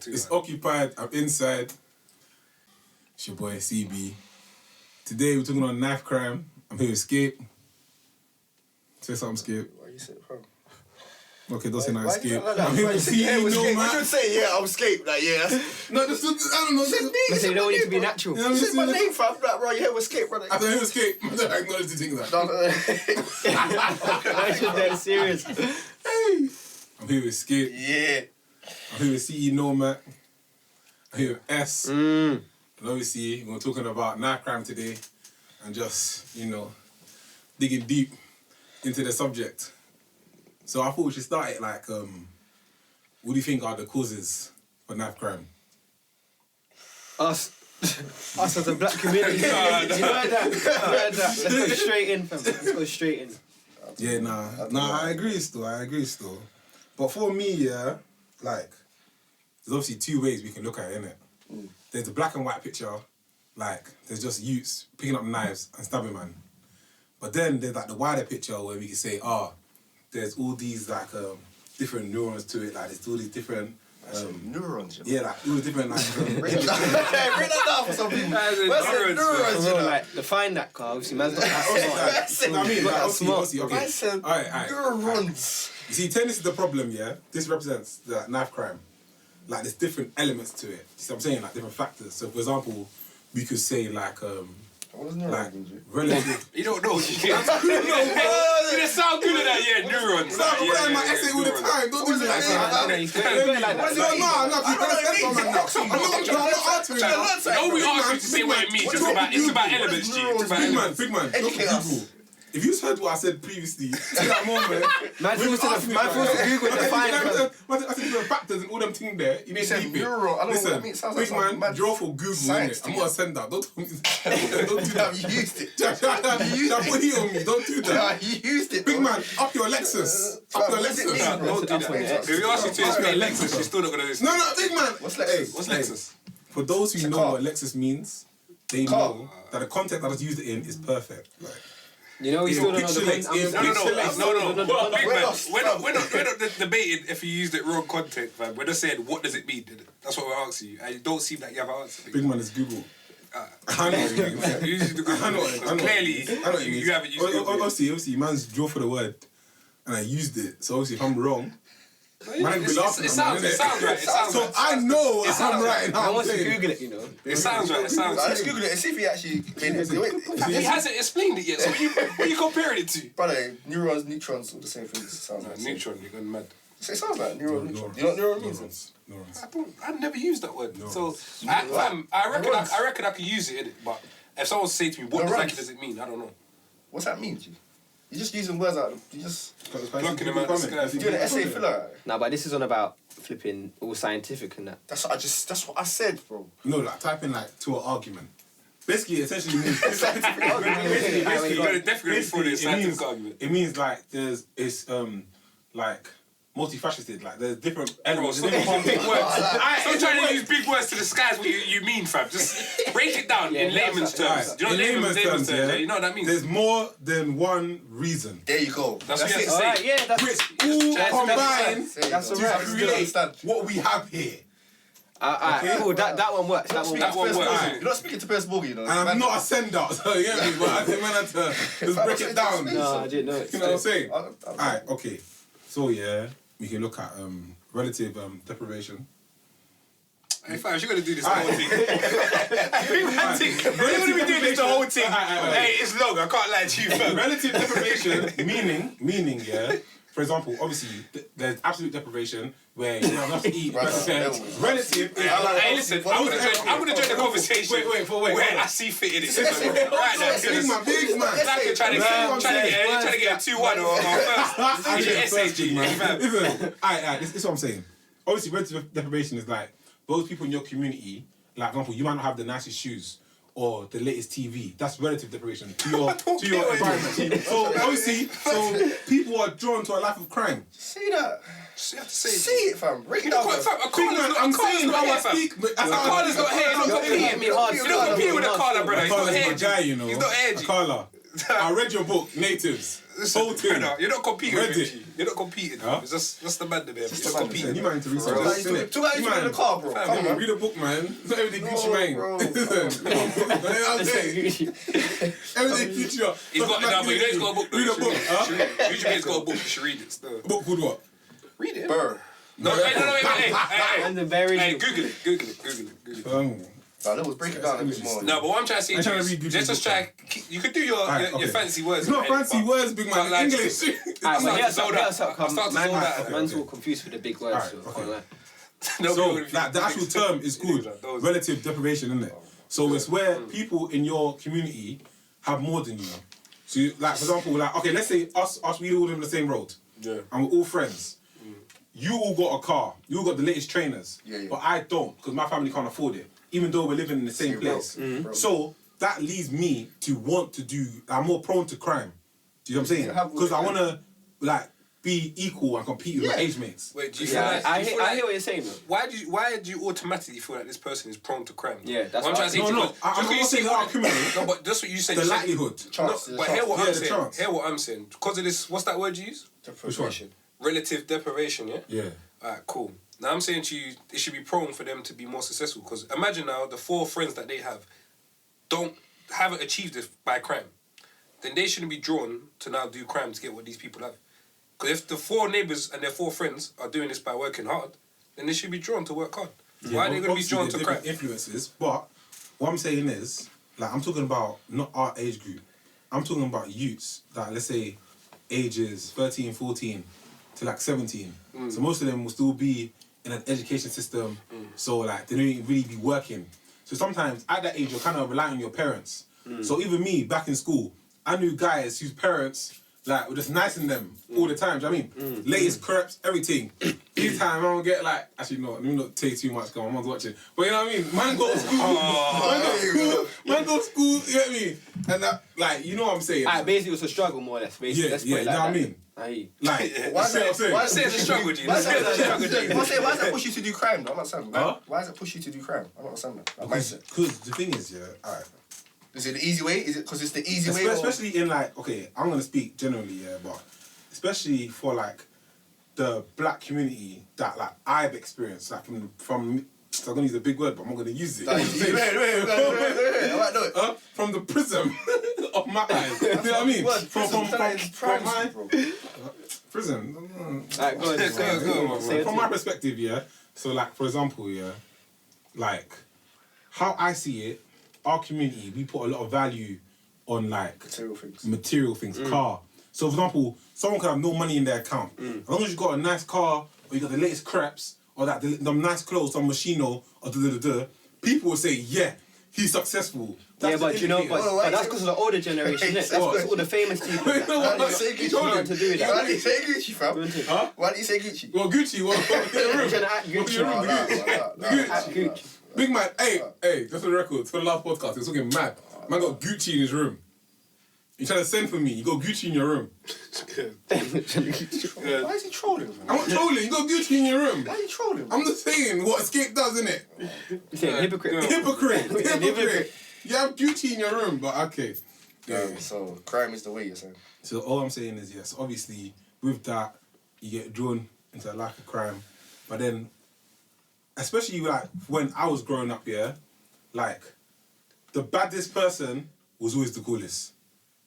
It's occupied. I'm inside. It's your boy CB. Today we're talking on knife crime. I'm here with Escape. Say something, Escape. Why you say, bro? Okay, don't say no, Escape. I'm here with CEO, man. I should say, yeah, I'm Escape. Like, yeah. No, just, I don't know. So you don't want it to be natural. You say my name, fam. Like, bro, you here with Escape, brother. I don't hear Escape. I don't acknowledge the thing Why should they serious? Hey. I'm here with Escape. Yeah. I'm here with CE Nomad. I'm here with S. And obviously, we're talking about knife crime today and just, digging deep into the subject. So I thought we should start it like, what do you think are the causes for knife crime? Us as a black community. You heard that? Let's go straight in, fam. Let's go straight in. Yeah, nah, I agree still. But for me, there's obviously two ways we can look at it, innit? There's the black and white picture, like, there's just youths picking up knives and stabbing man. But then there's like the wider picture where we can say, there's all these like different neurons to it, like there's all these different neurons. Yeah, like all the different like Break that down for some people. Where's neurons? Like define that, car. Obviously, man's not that smart. I mean, like, obviously, okay. I said neurons. You see, this is the problem, yeah? This represents the knife crime. Like, there's different elements to it. You see what I'm saying? Like, different factors. So, for example, we could say, like, relative... You don't know. You didn't sound good at that, yeah, neurons. No, I put that in my essay all the time. Don't do that. No, we asked you to say what it means. It's about elements, G. Big man. Google. If you just heard what I said previously, to that moment... Man feels to Google the find. I said different factors and all them things there. You need to keep it. Neural. I don't know what that means. Sounds like big man, draw for Google, innit? I'm going to send that. Don't tell me... Don't do that. You used it. Put heat on me. Don't do that. You used it. Big man, up your Lexus. Up your Lexus. Don't do that. If you ask you to explain Lexus, you're still not going to listen. No, big man. What's Lexus? What's Lexus? For those who know what Lexus means, they know that the context that I used it in is perfect. You know, we still don't know the We're not debating if you used it wrong content, fam. We're just saying, what does it mean? That's what we're asking you. And it don't seem like you have an answer. Big man is Google. I know what you mean. Clearly, you haven't used it. Obviously, man's draw for the word, and I used it. So obviously, if I'm wrong, it sounds right. So I know I'm right now. I want to Google it, It sounds right. Let's Google it and see if he actually made it. He hasn't explained it yet. So what are you comparing it to? Brother, neurons, neutrons, all the same things. Sounds like Neutron, you're going mad. It sounds like neuron. You know what neuron means? Neurons. I've never used that word. So I reckon I could use it, innit? But if someone say to me, what exactly does it mean? I don't know. What's that mean, G? You're just using words out. You just blocking them out. You're doing an essay filler. Nah, but this is on about flipping all scientific and that. That's what I said, bro. No, like typing like to an argument. Basically, essentially means Basically, you're definitely for this scientific argument. It means like it's like multifaceted. Like there's different elements. Stop using big words. Stop trying to use big words to disguise what you mean, fam. Just break it down in layman's terms. Do you know what layman's terms? You know what that means? There's more than one reason. There you go. That's what you have to say. Alright, yeah, Which all combine That's to create what we have here. Alright, cool. That one works. That one works. You're not speaking to Piers Morgan, you know. And I'm not a sender, so you get me? But I think man had to just break it down. No, I didn't know it. You know what I'm saying? Alright, okay. So yeah, we can look at relative deprivation. Hey fam, you're gonna do this the whole thing. We're gonna be doing this the whole thing. Hey, it's long, I can't lie to you, fam. Relative deprivation, meaning, yeah. For example, obviously, there's absolute deprivation where you have enough to eat. Relative is hey, listen, I'm gonna join the conversation. Wait. Where I see fit in it. Right now, big man. Like you're trying to get a 2-1 or first. Alright, this is what I'm saying. Obviously, relative deprivation is like those people in your community, like for example, you might not have the nicest shoes or the latest TV. That's relative deprivation to your environment. So obviously, people are drawn to a life of crime. See that? You have to say See it, fam. Break it down. I'm saying how I speak. A Carla's not here. He's not competing with me hard. You're not competing with a Carla, brother. He's not here. Guy, you know. He's not here. Carla. I read your book, Natives. Whole thing. You're not competing Read with it. him, G. You're not competing. Huh? It's just the man there. You're the not man competing. You might need to research Bro, this, innit? two guys in the car, bro. Come on, man. Read a book, man. It's not everything Gucci Mane. bro. Listen, you know what I'm saying? Everything Gucci. He's got no, but you know he's got a book. Read a book. Gucci Mane's got a book. You should read it. Still. A book called what? Read it. Bro. No, wait. And the very Hey, Google it. Nah, let's break it down a bit more. No, but what I'm trying to say I'm trying to is, read Gucci's just book, try. You could do your fancy words. It's not fancy words, big man. But like- English. Alright, but I start to zone out. man's all confused with the big words. Alright, so okay. can't lie. So, like, the actual term is called relative deprivation, isn't it? So it's where people in your community have more than you. So, like, for example, like, okay, let's say us, we all live on the same road. Yeah. And we're all friends. You all got a car. You all got the latest trainers. Yeah. But I don't, because my family can't afford it. Even though we're living in the same place. So, that leads me to want to do, I'm more prone to crime. Do you know what I'm saying? Because I want to, like, be equal and compete with my age mates. Wait, do you feel like? I hear what you're saying, though. Why do you automatically feel like this person is prone to crime? Yeah, that's what I'm trying to say. No, I'm not saying they are criminal. No, but that's what you said. The You said- likelihood. Chance. No, but hear what Yeah, I'm the saying. chance. Hear what I'm saying. Because of this, what's that word you use? Which one? Relative deprivation, yeah? Yeah. Alright, cool. Now I'm saying to you, it should be prone for them to be more successful. Because imagine now the 4 friends that they haven't achieved this by crime. Then they shouldn't be drawn to now do crime to get what these people have. Because if the 4 neighbours and their 4 friends are doing this by working hard, then they should be drawn to work hard. Why are they going to be drawn to crime? Influences, but what I'm saying is, like, I'm talking about not our age group. I'm talking about youths that, let's say, ages 13, 14 to like 17. So most of them will still be in an education system. So like they don't really be working. So sometimes at that age you're kind of relying on your parents. So even me back in school, I knew guys whose parents like were just nice in them all the time. Do you know what I mean? Latest crepes, everything. Each time I don't get like actually no, let me not take too much because my mom's watching. But you know what I mean? Man go to school. Man go to school, you know what I mean? And that like you know what I'm saying? Basically, it was a struggle, more or less. Basically, let's put it you like know what I that. mean? Aye. Like, Why is It's a struggle, G. Why It's a struggle, G. does that push you to do crime, though? I'm not saying that. Huh? Why does it push you to do crime? I'm not saying that. Like, Because the thing is, alright. is it the easy way? Is it because it's the easy way? Especially in like, okay, I'm gonna speak generally, but especially for like the black community that like I've experienced, like from so I'm gonna use a big word, but I'm not gonna use it. Wait. I might know it. From the prism of my eyes. You know what I mean? From my prison. Alright, go ahead. From my perspective, yeah. So like for example, yeah, like how I see it, our community, we put a lot of value on like material things, car. So for example, someone can have no money in their account. As long as you got a nice car or you got the latest crepes or that them nice clothes, some Moschino or people will say, yeah, he's successful. That's But you know, but that's because of the older generation, innit? That's because all the famous people. Why did you say Gucci? Why to do that? Why did you say Gucci, fam? Huh? Why did you say Gucci? Well, Gucci, Gucci. Big man, hey, just for the record, for the last podcast, it's looking mad. Man got Gucci in his room. You trying to send for me, you got Gucci in your room. Why is he trolling? I'm not trolling, you got Gucci in your room. Why are you trolling? I'm just saying what Escape does, innit? You say hypocrite. Hypocrite. You have Gucci in your room, but okay. Yeah. So crime is the way you're saying. So all I'm saying is, yes, obviously, with that, you get drawn into a life of crime. But then, especially like when I was growing up, yeah, like, the baddest person was always the coolest.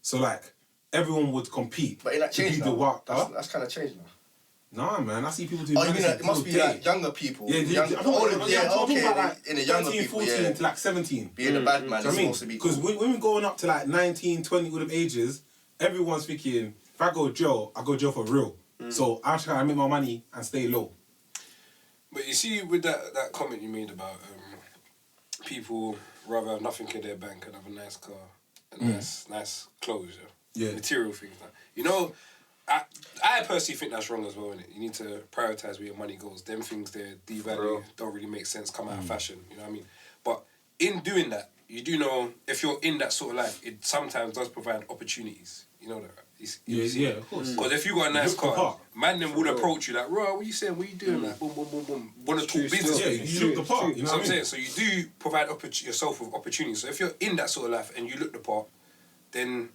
So like, everyone would compete. But in that change now, that's kind of changed now. Nah, man, I see people do. Oh, you mean it must be like younger people? Yeah, in the younger 13, people, 14 to like 17. Being a bad man is supposed to be cool. Because when we're going up to like 19, 20 all them ages, everyone's thinking, if I go to jail, I go to jail for real. So I'm trying to make my money and stay low. But you see, with that comment you made about people rather have nothing in their bank and have a nice car and nice clothes, yeah, material things. Like, you know, I personally think that's wrong as well, innit? You need to prioritise where your money goes. Them things they devalue, don't really make sense, come out of fashion, you know what I mean? But in doing that, you do know, if you're in that sort of life, it sometimes does provide opportunities. You know that, right? Yeah, of course. Because if you got a nice car, man then would approach you like, "Bro, what you saying? What you doing?" Like, boom, boom, boom, boom. Want to talk business? Yeah, you look the part. You know what I'm saying? So you do provide yourself with opportunities. So if you're in that sort of life and you look the part, then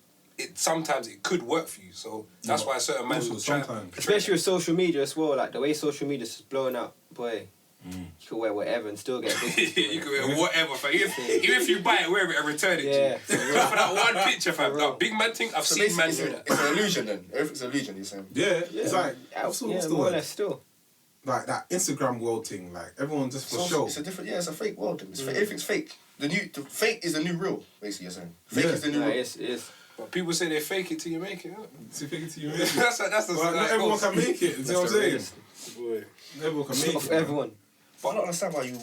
sometimes it could work for you. So that's why certain men Also, try. sometimes. Especially with social media as well, like the way social media is blowing up, boy. You can wear whatever and still get business. You can wear whatever, fam. Even if you buy it, wear it and return it. Yeah, For that one picture, fam. For real. That big man thing, I've So seen man basically, do that. it's an illusion then. Everything's an illusion, you're saying. Yeah, it's like what's the more or word? less still. Like that Instagram world thing. Like everyone just for show. It's a different, it's a fake world. Everything's fake. The fake is the new real, basically, you're saying. Fake is the new No, real. it is. But people say they fake it till you make it. To figure to you. That's the. But not everyone can make it. You know what I'm saying? Boy. Everyone can It's make not it. for everyone. But I don't understand why you...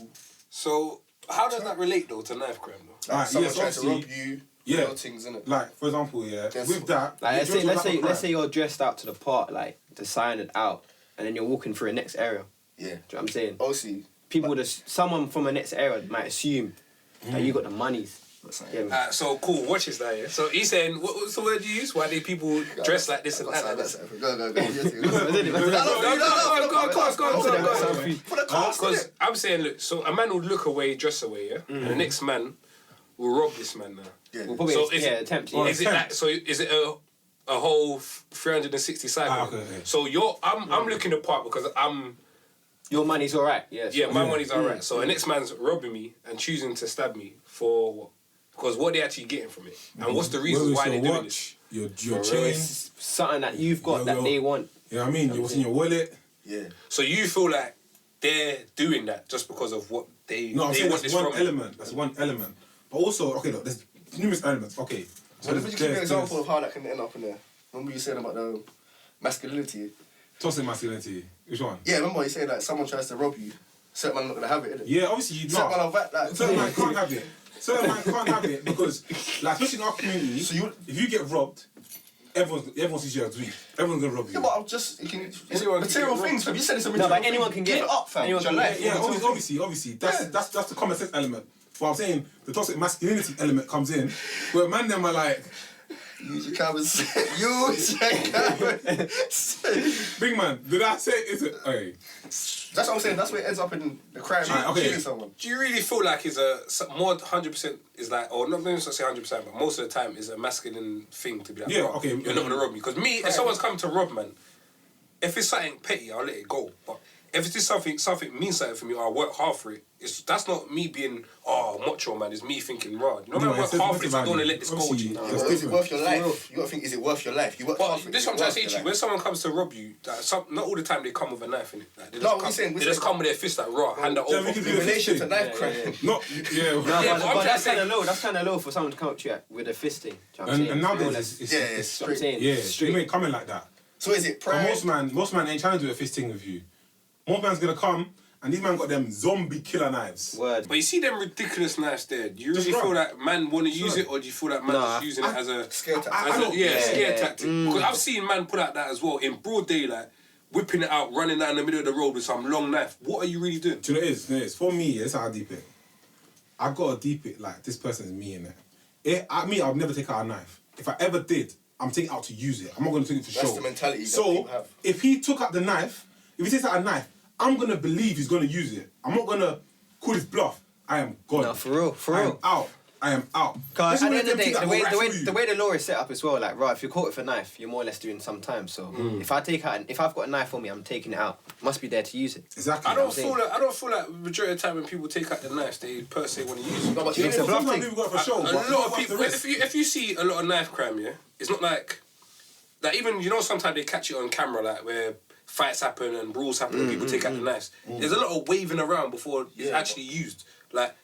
So how does that relate though to knife crime though? Like, Alright, someone yes, tries to rob obviously, you, yeah. little things, innit? Like for example, yeah. There's- With that, Like you're let's doing say crime. you're dressed out to the part, like the sign it out, and then you're walking through a next area. Yeah. Do you know what I'm saying? Obviously, People someone from a next area might assume that you got the monies. that's Yeah, man. So cool, watch this now, yeah? So he's saying, what's the word you use? Why do people dress like this and that? Like this? Go. Go Go. For the cost, Because I'm saying, look, so a man would look away, dress away, yeah? And the next man will rob this man now. Yeah. We'll probably So is it- attempt. Or Yeah. Is it like, so is it a whole 360 cycle? Okay. So I'm looking the part because Your money's alright. Yes. yeah, my money's alright. So the next man's robbing me and choosing to stab me for what? Because what they actually getting from it? And what's the reason why they're doing this? Your For real, chain. it's something that you've got Yo, that yo. they want. You know what I mean? What's in your wallet? Yeah. So you feel like they're doing that just because of what they No, I'm saying want that's this one from? element. That's one element. But also, okay, look, there's numerous elements. Okay. So if you give me an example of how that can end up in there. Remember you saying about the masculinity? Toxic masculinity. Which one? Yeah, remember you saying that someone tries to rob you, certain man not gonna have it, innit? Yeah, obviously you Certain man not. will back that. Certain man can't have it. Certain man can't have it because, like, especially in our community, So you- if you get robbed, everyone sees you as weak. Everyone's gonna rob you. Yeah, but I'm just, you can, Anyone can material get things, fam. You said it's a No, material but thing. anyone can Give get it up, fam. anyone It's your can life. Yeah, obviously. That's the common sense element. But I'm saying the toxic masculinity element comes in, where man them are like, Use your cameras. Use your cameras. big man, did I say is it? Okay. That's what I'm saying. That's where it ends up in the crime. Okay. Killing someone. Do you really feel like it's more 100% is like, or not going to say 100%, but most of the time is a masculine thing to be like, Yeah, "Bro, okay. you're not going to rob me." Because me, if someone's come to rob, man, if it's something petty, I'll let it go. But if it's just something means something for me, or I work hard for it, that's not me being, macho, man. It's me thinking, raw. You know, No, I work it's hard for it, so I don't want to value. let this go. Obviously, G. that's Is it different. worth your life? You gotta think, is it worth your life? You work hard But for it. this is what I'm trying to say to you. When someone comes to rob you, not all the time they come with a knife in it. Like, they No, just we're come, saying- we're they just saying- come with their fist like raw, hand it Yeah, over. we can do In the relation to thing. knife crime. Not, yeah. No, Yeah, but but that's I'm kind of saying- low. That's kind of low for someone to come to you with a fisting. Do you know what I'm saying? And It's more or nowadays, less- it's Yeah, it's- it's what I'm straight. saying. yeah, Straight. you ain't coming like that. So is it But pride? most man ain't trying to do a fist thing with you. Most man's gonna come, and these man got them zombie killer knives. Word. But you see them ridiculous knives there. Do you Just really feel run. that man want to use Sure. it, or do you feel that man Nah. just using it as a Scare tactic. I don't- scare yeah. tactic? Because I've seen man pull out that as well in broad daylight, whipping it out, running down the middle of the road with some long knife. What are you really doing? Do you know what it is? Do you know what it is? For me, it's how I deep it. I gotta deep it like this person is me in it. I'd never take out a knife. If I ever did, I'm taking it out to use it. I'm not gonna take it for show. That's the mentality that So people have. if he took out the knife, if he takes out a knife, I'm gonna believe he's gonna use it. I'm not gonna call his bluff. I am gone. No, for real, for I am real. out. I am out. Because Especially at the when end of the them day, things that go right through you. the way the law is set up as well, like, right, if you're caught with a knife, you're more or less doing some time. So if I've got a knife on me, I'm taking it out. Must be there to use it. Exactly. I don't saying. feel like majority of the time when people take out the knives, they per se want to use it. No, but Do you think you it's a bluff Sometimes thing? people got it for show. A but lot of what's the people. risk? If you see a lot of knife crime, yeah, it's not like even sometimes they catch it on camera, like where fights happen and brawls happen and people take out the knives. There's a lot of waving around before it's Yeah, actually used. Like,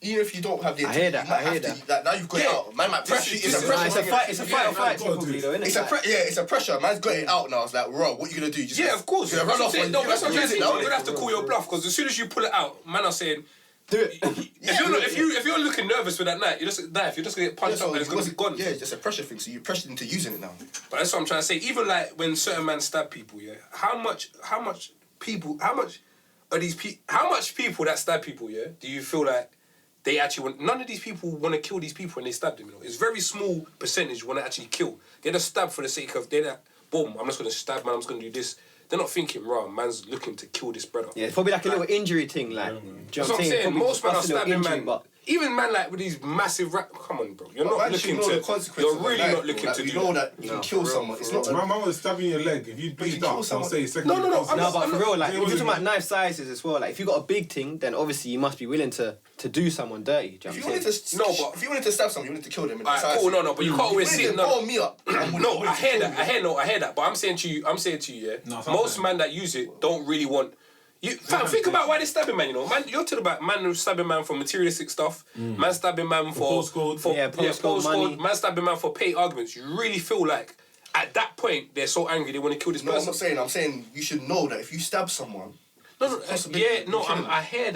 even if you don't have the I hear intent, that, you might I hear have to, like, now you've got it Yeah. out. Man might pressure you. This It's a is- pressure. It's a thing. fight. It's a fight or Yeah, flight gotta do probably it. though, innit? It's a pressure. Man's got it out now. It's like, bro, what you gonna do? You just yeah, of course. You're gonna run off. No, that's what I'm trying to use say. it You're now. gonna have to call your bluff because as soon as you pull it out, man are saying. Do it. If you're looking nervous with that knife, you're just gonna get punched up and it's gonna be gone. Yeah, it's just a pressure thing. So you pressured into using it now. But that's what I'm trying to say. Even like when certain men stab people, yeah. How much people that stab people, yeah? Do you feel like they actually want? None of these people want to kill these people when they stab them. You know, it's very small percentage want to actually kill. They're just stab for the sake of boom. I'm just gonna stab man. I'm just gonna do this. They're not thinking, right, man's looking to kill this brother. Yeah, it's probably like a little injury thing, like. Do you know That's what I'm saying. Probably Most men are just a little stabbing injury, man. but even man like with these massive rap. Come on, bro. You're But not man should looking know to. the consequences You're of really life, not bro. looking Like, to you do know that. that you can kill someone. It's not. My mum was stabbing your leg. If you bleed kill out, I'll someone. say second. No, I'm No, not- but for real, like, It if you're wasn't- talking about knife sizes as well, like, if you got a big thing, then obviously you must be willing to do someone dirty. Do you If you know what I'm wanted saying? to, No, but- if you wanted to stab someone, you wanted to kill them. In Alright, cool, no, but you can't always see it. blow No, me up. no, I hear that. I hear that. But I'm saying to you, yeah. No, Most men that use it don't really want. You fam, think about why they stabbing man. You know, man, you're talking about man who's stabbing man for materialistic stuff. Man stabbing man for postcode. Postcode money. Man stabbing man for pay arguments. You really feel like at that point they're so angry they want to kill this No, I'm person. not saying. I'm saying you should know that if you stab someone. No, possibility yeah, no, of killing them. I hear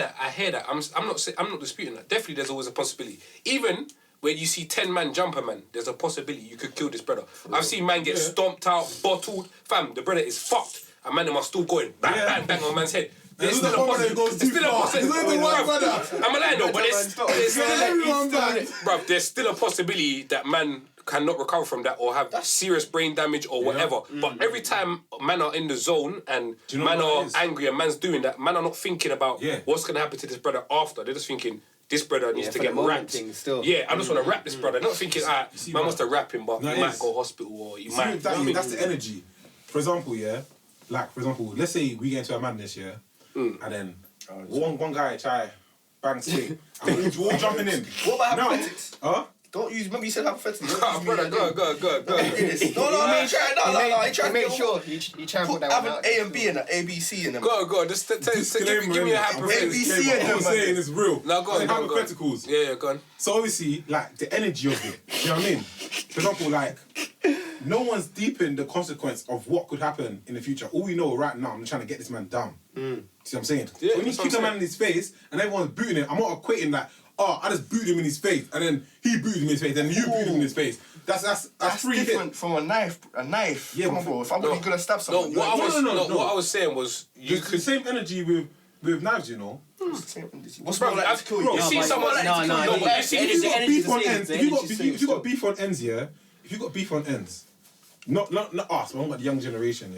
that. I'm not disputing that. Definitely, there's always a possibility. Even when you see 10 man jump a man, there's a possibility you could kill this brother. I've seen man get stomped out, bottled. Fam, the brother is fucked. And man, them are still going bang, bang, bang on man's head. There's There's still a no one that goes possibility. too far. There's only one brother. I'm a lying though, but there's Everyone back. bruv, there's still a possibility that man cannot recover from that or have serious brain damage or whatever. But every time man are in the zone and you know man what it are is? angry and man's doing that, man are not thinking about what's gonna happen to this brother after. They're just thinking this brother needs to for get the moment wrapped. thing still. Yeah, I just want to wrap this brother. Not thinking, man man, wants to wrap him, but no, he it might is. go hospital or he See, might. that, you know what I that's mean? the energy. For example, let's say we get into a madness, and then one guy try bang stick, and we're all jumping in. What about Now, hypothetics? huh? Don't use. Remember you said hypothetically. Oh, brother, go. No, he tried to Make get sure he tried to put that Have one an out. A and B in it, A, B, C in them. Go. Just give me a hypothetical. ABC I'm saying it's real. No, go on. Hypotheticals. Yeah, go on. So obviously, like the energy of it. Do you know what I mean? For example, like no one's deep in the consequence of what could happen in the future. All we know right now, I'm trying to get this man down. See what I'm saying? Yeah, so when you that's what kick a I'm man in his face and everyone's booting him, I'm not equating that. Oh, I just booted him in his face, and then he booted him in his face, and you booted him in his face. That's free different hit. from a knife. A knife. Yeah, Come on, but- bro. If I'm really gonna stab No, someone, what I was saying was you It's the could. same energy with knives, you know. What's Bro, more likely to kill you? you see but- someone like no, but the you see- energy- If you got energy's beef the on same, ends, the if you got energy's if you still. got beef on ends, if you got beef on ends, not us, but I'm talking about the young generation,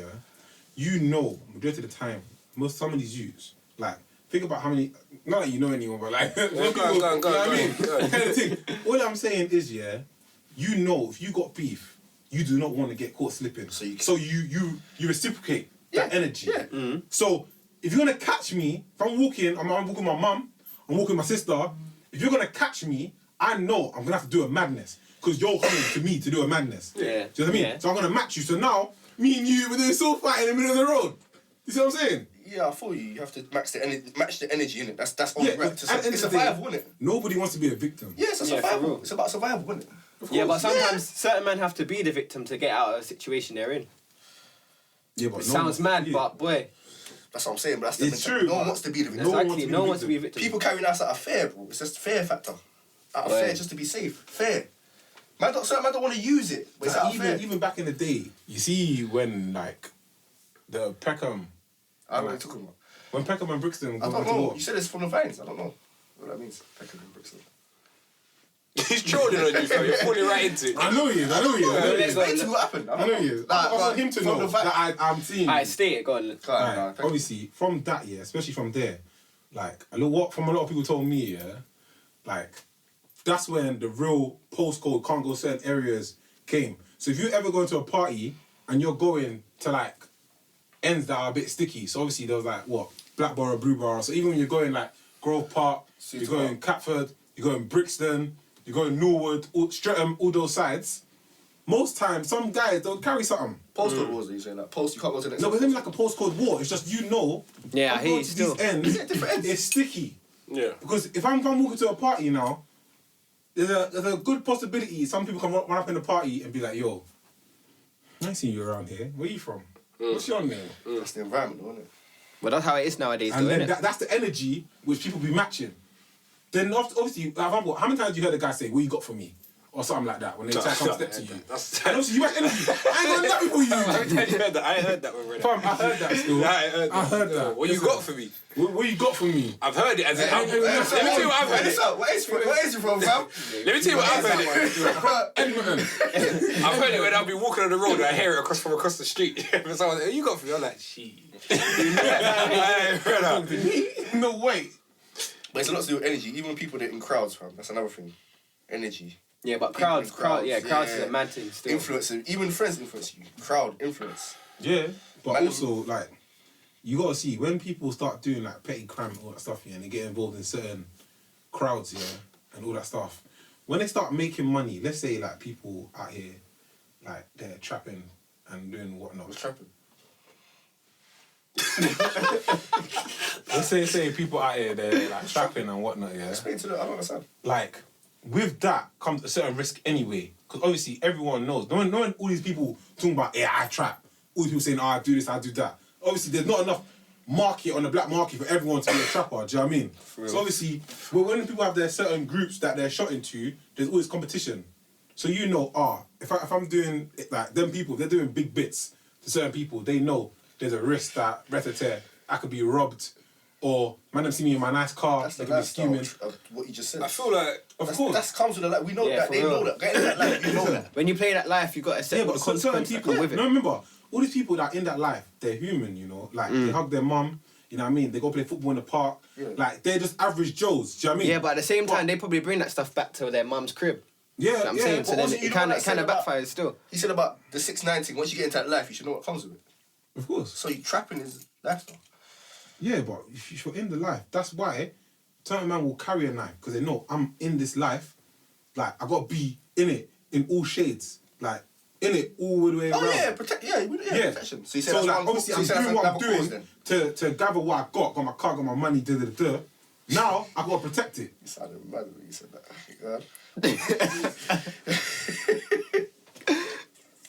you know, majority of the time, some of these youths, like, think about how many, not that you know anyone, but like, Go on. you know what I mean? Kind of thing. All I'm saying is, you know, if you got beef, you do not want to get caught slipping. So you reciprocate that energy. Yeah. So if you're gonna catch me, if I'm walking with my mum, I'm walking with my sister, if you're gonna catch me, I know I'm gonna have to do a madness. Because you're coming to me to do a madness. Yeah. Do you know what I mean? Yeah. So I'm gonna match you. So now, me and you, we're doing sword fight in the middle of the road. You see what I'm saying? Yeah, I feel you. You have to match the energy in it. That's on Yeah, the rep. but at the end It's of the day, survival, isn't it? Nobody wants to be a victim. Yeah, it's a Yeah, for survival. real. It's about survival, isn't it? Yeah, but sometimes certain men have to be the victim to get out of a situation they're in. Yeah, but It sounds mad, but boy, That's what I'm saying. But that's the It's mentality. true, No one but- wants to be the victim. No one exactly, no one wants to be a victim. People carry knives out of fear, bro. It's just fear factor. Out of Right. fear, just to be safe. Fear. Certain man don't want to use it, but it's out of fear. even back in the day, you see when like the Peckham, I don't know what you're talking about. when Peckham and Brixton I go don't to know. war. You said it's from the vines. I don't know what that means. Peckham and Brixton. He's trolling on you, fam. You're falling right into it. I know he is. I know he is. Explain to me what happened. I know he is. I want him to from know the vi- that I'm seeing. alright, state it, go on. Like, obviously, from that especially from there, like what from a lot of people told me, like that's when the real postcode can't go certain areas came. So if you ever go to a party and you're going to like ends that are a bit sticky, so obviously there was like what Blackborough, Blueborough. So even when you're going like Grove Park, you're going Catford, you're going Brixton, you're going Norwood, Streatham, all those sides. Most times, some guys don't carry something. Postcode wars, are you saying that? You can't go to the next No, but one. it's not like a postcode war. It's just Yeah, I I'm hear going you to still. these ends, Yeah, different ends. it's sticky. Yeah. Because if I'm walking to a party now, there's a good possibility some people can run up in the party and be like, yo, I ain't seen you around here. Where you from? What's your name? That's the environment, isn't it? But that's how it is nowadays, And though, then innit? that's the energy which people be matching. Then obviously, like, how many times have you heard a guy say, what you got for me? Or something like that when they try to come step to you. That's And obviously you match energy. I ain't got nothing for you. I heard that already. Fam, I heard that still. I heard that. What you Listen, got for me? What you got for me? I've heard it as in. Let me hey, tell you what I've heard it. Where is you from, fam? Let me tell you what I've heard it. Edmonton. I've heard it when I'll be walking on the road and I hear it across the street. And someone's like, you got for me? I'm like, shit. Hey, brother. No, wait. But it's a lot to do with energy. Even people that in crowds, fam. That's another thing. Energy. Yeah, but People in crowds crowds, is a mad thing still. Influence. Even friends influence you. Crowd influence. Yeah, but Man- also like you gotta see when people start doing like petty crime and all that stuff, yeah, and they get involved in certain crowds, yeah, and all that stuff. When they start making money, let's say like people out here, like they're trapping and doing whatnot. What's trapping? Let's say people out here they're like trapping and whatnot, yeah. Explain to them. I don't understand. Like with that comes a certain risk anyway, because obviously everyone knows. No one, all these people talking about, yeah, I trap. All these people saying, oh, I do this, I do that. Obviously, there's not enough market on the black market for everyone to be a trapper. Do you know what I mean? So obviously, when people have their certain groups that they're shot into, there's always competition. So you know, if I'm doing it, like them people, they're doing big bits to certain people. They know there's a risk that I could be robbed, or man, them see me in my nice car, That's they the could be lifestyle scheming. of what you just said. I feel like Of course. That comes with the life. We know Yeah, that. for They real. know that. Getting that life, you know that. When you play that life, you got to Yeah, set but the certain consequences that people, come with it. no, remember, all these people that are in that life, they're human, you know? Like, they hug their mum, you know what I mean? They go play football in the park. Yeah. Like, they're just average Joes, do you know what I mean? Yeah, but at the same time, they probably bring that stuff back to their mum's crib. Yeah, You know what I'm yeah, saying? but So then wasn't you it the kind one of that said about- backfires still. He said about the 690. Once you get into that life, you should know what comes with it. of course. So you trapping is lifestyle. Yeah, but if you're in the life, that's why certain man will carry a knife, because they know I'm in this life. Like, I got to be in it in all shades. Like, in it all the way around. Oh yeah, protect. Yeah, protection. So you said So, that's like, one- obviously, so you I'm said that's doing what I'm another cause doing then. to gather what I got my car, got my money, da. Now, I got to protect it. You sounded mad when you said that.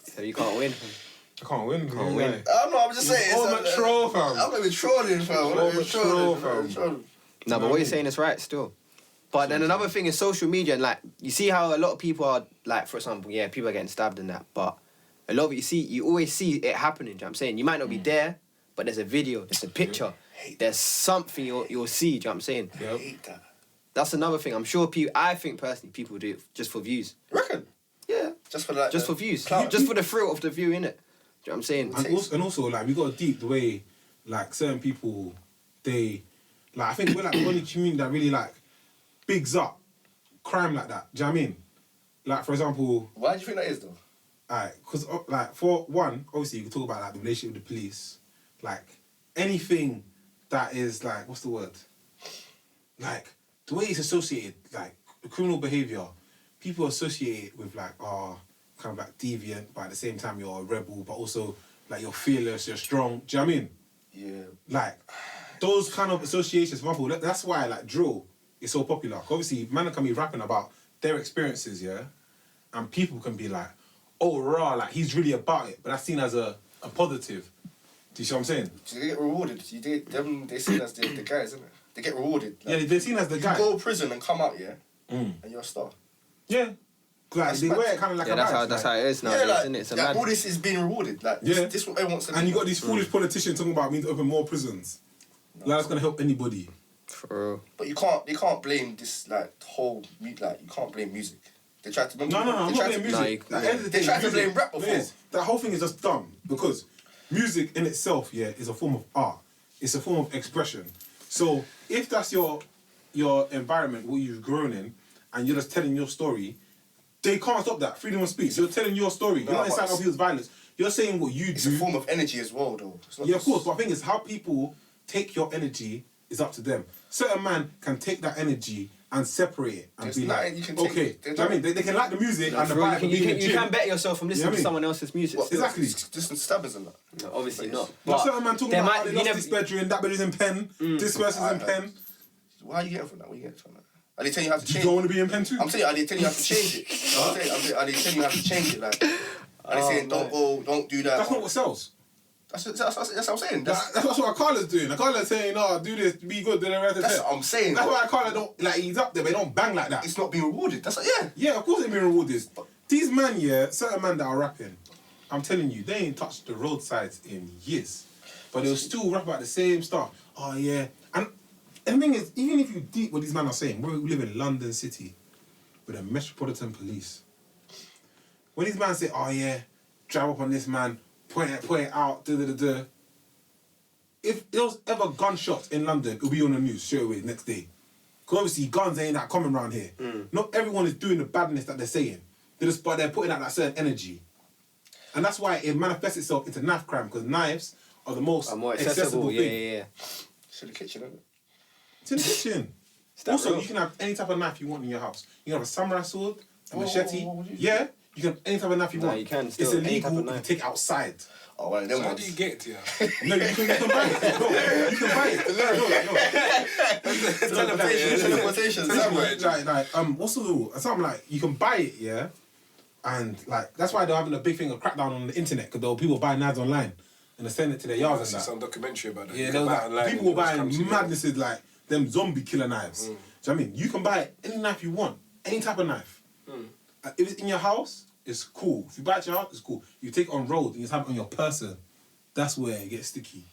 So you can't win. I can't win. Can't win. I'm just saying. Oh, it's my troll, fam. I'm not even trolling, fam. I'm not even troll, trolling. No, but what you're saying is right still. But then another thing is social media, and like you see how a lot of people are like, for example, yeah, people are getting stabbed and that, but a lot of it you always see it happening. Do you know what I'm saying? You might not be there, but there's a video, there's a picture, there's something you'll see. Do you know what I'm saying? I hate that. That's another thing. I'm sure I think personally people do it just for views. You reckon? Yeah, Just for like. just for views, clout. just for the thrill of the view, innit? Do you know what I'm saying? And also, like, we got to deep the way, like, certain people, they, like, I think we're like the only community that really, like, bigs up crime like that. Do you know what I mean? Like, for example, Why do you think that is though? alright, because, like, for one, obviously, you can talk about, like, the relationship with the police. Like, anything that is, like, what's the word? Like, the way it's associated, like, criminal behaviour, people associate it with, like, kind of, like, deviant, but at the same time, you're a rebel, but also, like, you're fearless, you're strong. Do you know what I mean? Yeah. Like, those kind of associations, for example, that's why, like, drill is so popular. Obviously, man can be rapping about their experiences, yeah? And people can be like, oh, raw, like, he's really about it. But that's seen as a positive. Do you see what I'm saying? So they get rewarded. They seen as the guys, isn't it? They get rewarded. Like, Yeah, they're seen as the you guy. go to prison and come out, yeah, Mm. and you're a star. Yeah. Like, That's they mad. wear it kind of like Yeah, a that's badge. how like. it is now, Yeah, like, isn't it? It's a like, mad. all this is being rewarded. Like, Yeah. this what everyone wants to And be. you got these foolish politicians talking about me to open more prisons. Like, that's going to help anybody. For real. But you can't blame this like whole you can't blame music. They tried to No, I'm not blaming music. No, At the end of the They day, tried to music- blame rap before. Yes, that whole thing is just dumb because music in itself, yeah, is a form of art. It's a form of expression. So if that's your environment, what you've grown in, and you're just telling your story, they can't stop that. Freedom of speech. You're telling your story. You're No, not but inciting people's violence. You're saying what you It's do. a form of energy as well, though. It's not Yeah, of just- course. But the thing is, how people take your energy is up to them. Certain man can take that energy and separate it and There's be like, nothing you can take. okay. Do you know what I mean? They can like the music and the For real, vibe. and you being in can, the you gym. can better yourself from listening You know what I to mean? someone else's music. What, still. Exactly. Just stabbers and that. No, obviously not. But But certain man talking there about might- how they you lost never- this bedroom, that bedroom's in pen, this person's in pen. Why are you getting from that? What are you getting from that? Are they telling you how to Do change you it? don't want to be in pen too? I'm telling you, are they telling you how to change it? Are they telling you how to change it? Like, are they saying don't do that? That's not what sells. That's what I'm saying. That's what Akala's doing. Akala's saying, no, do this, be good, do the rest of That's it. what I'm saying. That's why Akala don't, like, he's up there, but he don't bang like that. It's not being rewarded. That's yeah. Yeah, of course they've been rewarded. These man, yeah, certain man that are rapping, I'm telling you, they ain't touched the roadsides in years. But they'll still rap about the same stuff. Oh, yeah. And the thing is, even if you deep what these men are saying, we live in London City with a metropolitan police. When these men say, oh, yeah, drive up on this man, point it out, da-da-da-da. If there was ever gunshots in London, it'll be on the news straight away next day. Because obviously guns ain't that common around here. Not everyone is doing the badness that they're saying. But they're putting out that certain energy. And that's why it manifests itself into knife crime, because knives are the most more accessible thing. Yeah. It's in the kitchen, isn't it? It's in the kitchen. Also, you can have any type of knife you want in your house. You can have a samurai sword, a machete. Yeah, you can have any type of knife you want. You can It's still, any type illegal of to knife. take it outside. Oh, well, So them how ones. do you get it to you? No, you can buy it. No, you can buy it. Teleportation. What's the rule? Something like you can buy it, yeah, and like that's why they're having a big thing of crackdown on the internet because there were people buying knives online and they send it to their I yards see and that. some documentary about that. Yeah, You there can was buy it online people and were it just buying comes to you. madnesses like them zombie killer knives. Do you know what I mean? You can buy any knife you want, any type of knife. If it's in your house, it's cool. If you buy it in your house, it's cool. You take it on road and you have it on your person, that's where it gets sticky.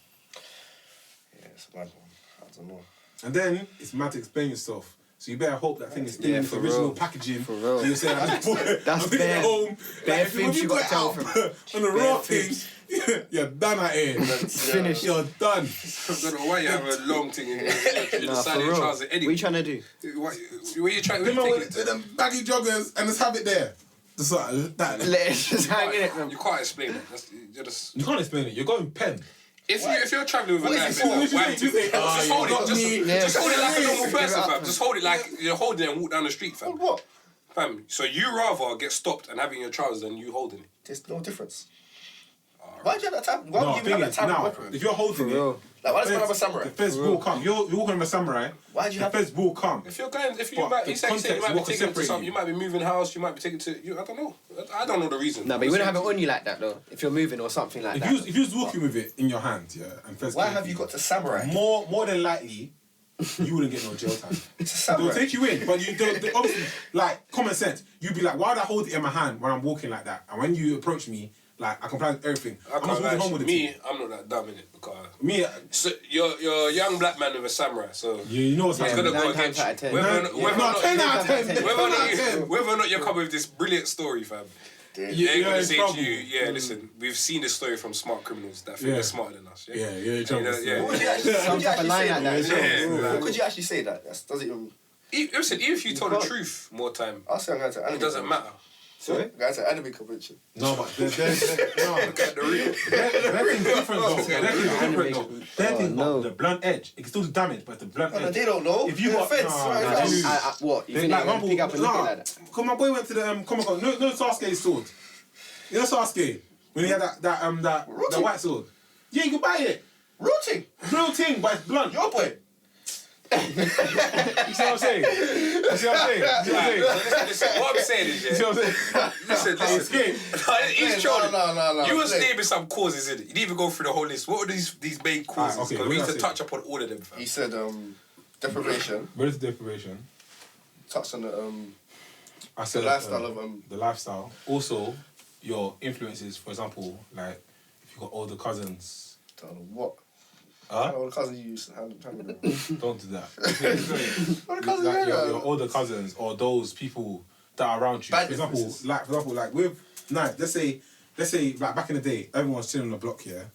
Yeah, it's a bad one. I don't know. And then it's mad to explain yourself. So you better hope that thing is still in its for original real. packaging. For real. So you're saying, I just bought it. That's I'm taking it bare- home. bare If things you put gotta it tell out from. on the Bare raw thing, things. you're done at it. Finished. You're done. I don't know why you have a long thing in the Nah, side for of your real. trousers What anyway. you trying to do? Where you trying Come to on take with it to? them baggy joggers and just have it there. Just like that. Let it just hang in it, man. You can't explain it. You're just... You can't explain it. You're going pen. If you're traveling with a What knife, is it for? why Just would you say, just you hold got it. Just me. just hold it like a normal Give it person, up, fam. man. Just hold it like you're holding it and walk down the street, fam. What? Fam, so you rather get stopped and having your trousers than you holding it. There's no difference. Why do you have that type? Why No, would you even have thing that is, type of now, weapon? if you're holding it, real. Like, why does the man have a samurai? The feds will come. You're walking with a samurai. Why do you have? The feds will come. If you're going, if you But might, the you said you context, might be what can taking it to separate some, you? you might be moving house, you might be taking it to, I don't know. I don't know the reason. No, but you wouldn't have it on you like that though. If you're moving or something like that. If you was walking with it in your hand, yeah, and feds Why came have for you got to samurai? more than likely, you wouldn't get no jail time. It's a They'll samurai. take you in, but they obviously, like, common sense, you'd be like, why would I hold it in my hand when I'm walking like that? And when you approach me, like, I comply with everything. I I'm just can't walking lie. home with it. Me, I'm not that dumb in it because Me, so you're a young black man with a samurai, so you know what's it's happening. gonna go 9 times against out of you. 10. Whether or not, 10 out of 10. whether or not you come with this brilliant story, fam. They're gonna in say trouble. to you, yeah, listen, we've seen this story from smart criminals that think Yeah. they're smarter than us. Yeah, you're in And, trouble. yeah. What could you actually, Some what could you type of actually line say? like that as well. Yeah. What could you actually say that? That doesn't even. Listen, even if you tell the can't. truth more time, I'll say I'm going to anime. it doesn't matter. Sorry? I'm going to anime convention. No, but they're no. Look at the real. That thing's different though. That thing's different though. Animation. That thing's no. got the blunt edge. It can still do damage, but the blunt No, edge. they don't know. If you They're got feds, nah, right? nah, Feds. they do. What? You They think like they're gonna pick up and look nah, at that? Cause my boy went to the Comic Con. No, Sasuke's sword. You know Sasuke when he had that white sword. Yeah, you can buy it. Rooting. Real thing, but it's blunt. Your boy. You see what I'm saying? You see what I'm saying? You see what I'm saying? Listen, what I'm saying is, You see yeah, what I'm saying? listen. He's trolling. No. You was naming some causes in it. You didn't even go through the whole list. What were these main causes? okay, Because what we did need I to say? touch upon all of them, fam. He said deprivation. What is deprivation? Touched on the I said lifestyle of the lifestyle. Also, your influences. For example, like if you got older cousins. don't know what. Huh? All the cousins you used to handle. Don't do that. All the cousins Like you your older cousins or those people that are around you. Bad For example, influences. like with let's say like back in the day, everyone's chilling on the block here.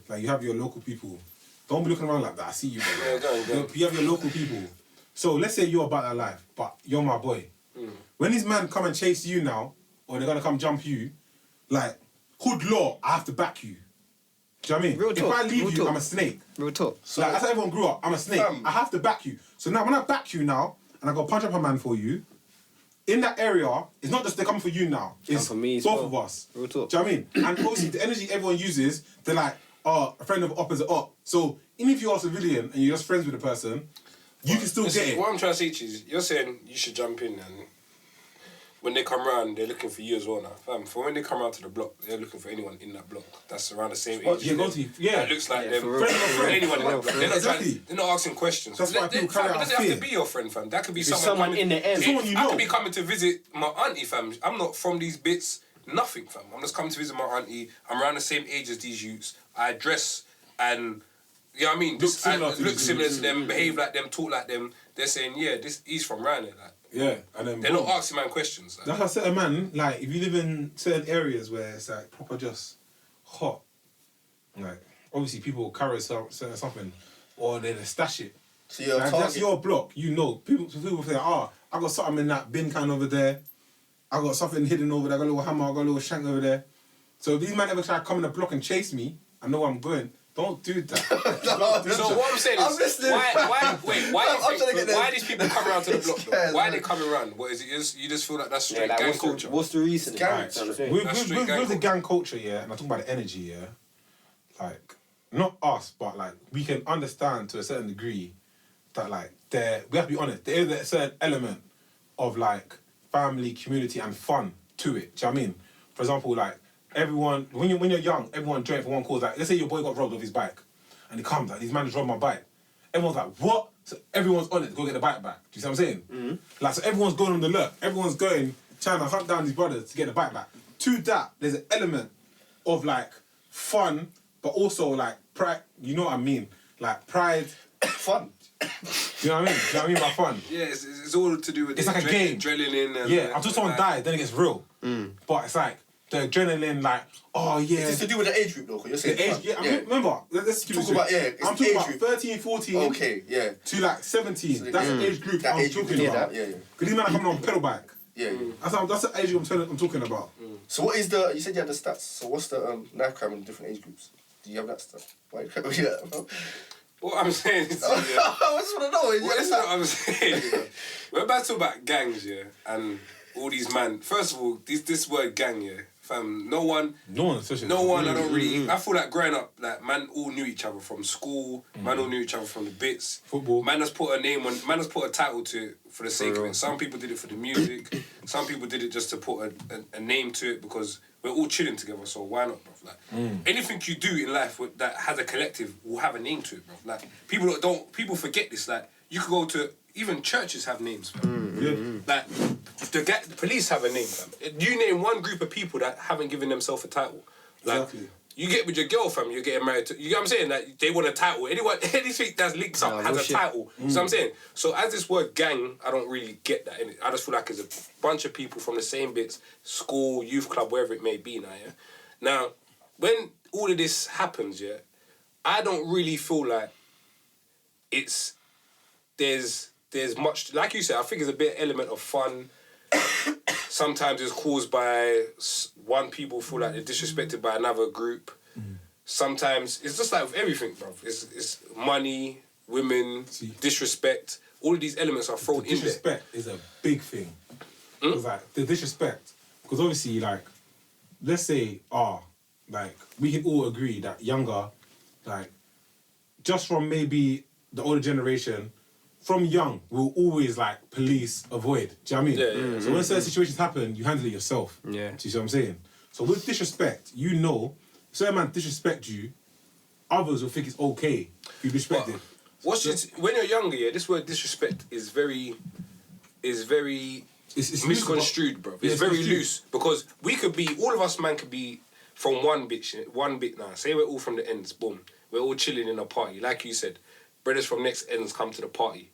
Like you have your local people. Don't be looking around like that. I see you, bro. Yeah, go on. You have your local people. So let's say you're about that life, but you're my boy. When these men come and chase you now, or they're gonna come jump you, like hood law, I have to back you. Do you know what I mean? Real If talk, I leave real you, talk. I'm a snake. Real talk. So like, that's how everyone grew up. I'm a snake. I have to back you. So now when I back you now, and I go punch up a man for you, in that area, it's not just they come for you now. It's for me as both well. of us. Real talk. Do you know what I mean? And obviously the energy everyone uses, they're like, oh, a friend of op is an op. So even if you're a civilian and you're just friends with the person, you can still Listen, get it. what I'm trying to say to you is, you're saying you should jump in and when they come round, they're looking for you as well now. Fam, for when they come round to the block, they're looking for anyone in that block that's around the same age. Yeah, go to That looks like them. for real. Friend of a friend. Anyone in that block. They're not, Exactly. they're not asking questions. That's why people carry It out doesn't have fear. to be your friend, fam. That could be someone someone coming, in the end. Someone you I know. could be coming to visit my auntie, fam. I'm not from these bits. Nothing, fam. I'm just coming to visit my auntie. I'm around the same age as these youths. I dress and, you know what I mean? Look similar to look these similar to youths. them, behave like them, talk like them. They're saying, yeah, he's from round here. Like, Yeah, and then they're boom. not asking man questions. Like. Like I said, man, like if you live in certain areas where it's like proper just hot, like obviously people will carry something or they stash it So you're Like, target. that's your block. You know, people say, I got something in that bin can over there. I got something hidden over there. I got a little hammer. I got a little shank over there. So if these men ever try to come in the block and chase me, I know where I'm going. Don't do that. So what I'm saying is, why these people come around to the block though? Why are they coming around? What is it? You just feel like that's straight gang culture. What's the reason? With the gang culture, yeah, and I talk about the energy, yeah, like, not us, but like, we can understand to a certain degree that like, we have to be honest, there is a certain element of like family, community, and fun to it. Do you know what I mean? For example, like, everyone, when you're young, everyone joined for one cause. Like, let's say your boy got robbed off his bike, and he comes, like, these man just robbed my bike. Everyone's like, what? So everyone's on it to go get the bike back. Do you see what I'm saying? Mm-hmm. Like, so everyone's going on the lurk. Everyone's going, trying to hunt down these brothers to get the bike back. To that, there's an element of, like, fun, but also, like, pride. You know what I mean? Like, pride. Fun. Do you know what I mean? Do you know what I mean by fun? Yeah, it's all to do with it's like a game. Adrenaline. And, yeah, until someone dies, then it gets real. But it's like, the adrenaline, like, oh yeah. Is this to do with the age group though? You're saying the age, yeah, I mean, remember, let's talk about I'm talking about 13, 14 okay, yeah. to like 17. So that's the age group I'm talking about. Yeah. Because these men are coming on pedal bike. Yeah. That's the age I'm talking about. So what is you said you had the stats. So what's the knife crime in different age groups? Do you have that stuff? Why you can't read that, bro? What I'm saying is, I just want to know. Listen to what I'm saying. We're about to talk about gangs, yeah, and all these man. First of all, this word gang, yeah, fam. No one. I don't really. I feel like growing up, like, man all knew each other from school. Man all knew each other from the bits. Football. Man has put a name on. Man has put a title to it for the sake of it. Some people did it for the music. Some people did it just to put a name to it because we're all chilling together. So why not, bruv? Like, anything you do in life that has a collective will have a name to it, bruv. Like, people forget this. Like, you could go to, even churches have names, fam. Like, the police have a name, fam. You name one group of people that haven't given themselves a title. Like, Exactly. You get with your girl, fam, you're getting married to, you know what I'm saying? Like, they want a title. Anything that's linked up has a title. You know what I'm saying? So as this word gang, I don't really get that in it. I just feel like it's a bunch of people from the same bits, school, youth club, wherever it may be now, yeah? Now, when all of this happens, yeah, I don't really feel like there's much, like you said, I think there's a bit element of fun. Sometimes it's caused by one people feel like they're disrespected by another group. Sometimes it's just like with everything, bro. It's money, women, disrespect. All of these elements are thrown in there. Disrespect is a big thing. Because like the disrespect, because obviously, like, let's say, like, we can all agree that younger, like, just from maybe the older generation, from young, we'll always, like, police avoid. Do you know what I mean? Yeah. So when certain situations happen, you handle it yourself. Yeah. Do you see what I'm saying? So with disrespect, you know, if certain man disrespect you, others will think it's okay if you disrespect it. When you're younger, yeah, this word disrespect is very It's misconstrued, bro. It's very loose because all of us man could be from one bit now. Say we're all from the ends, boom. We're all chilling in a party. Like you said, brothers from next ends come to the party.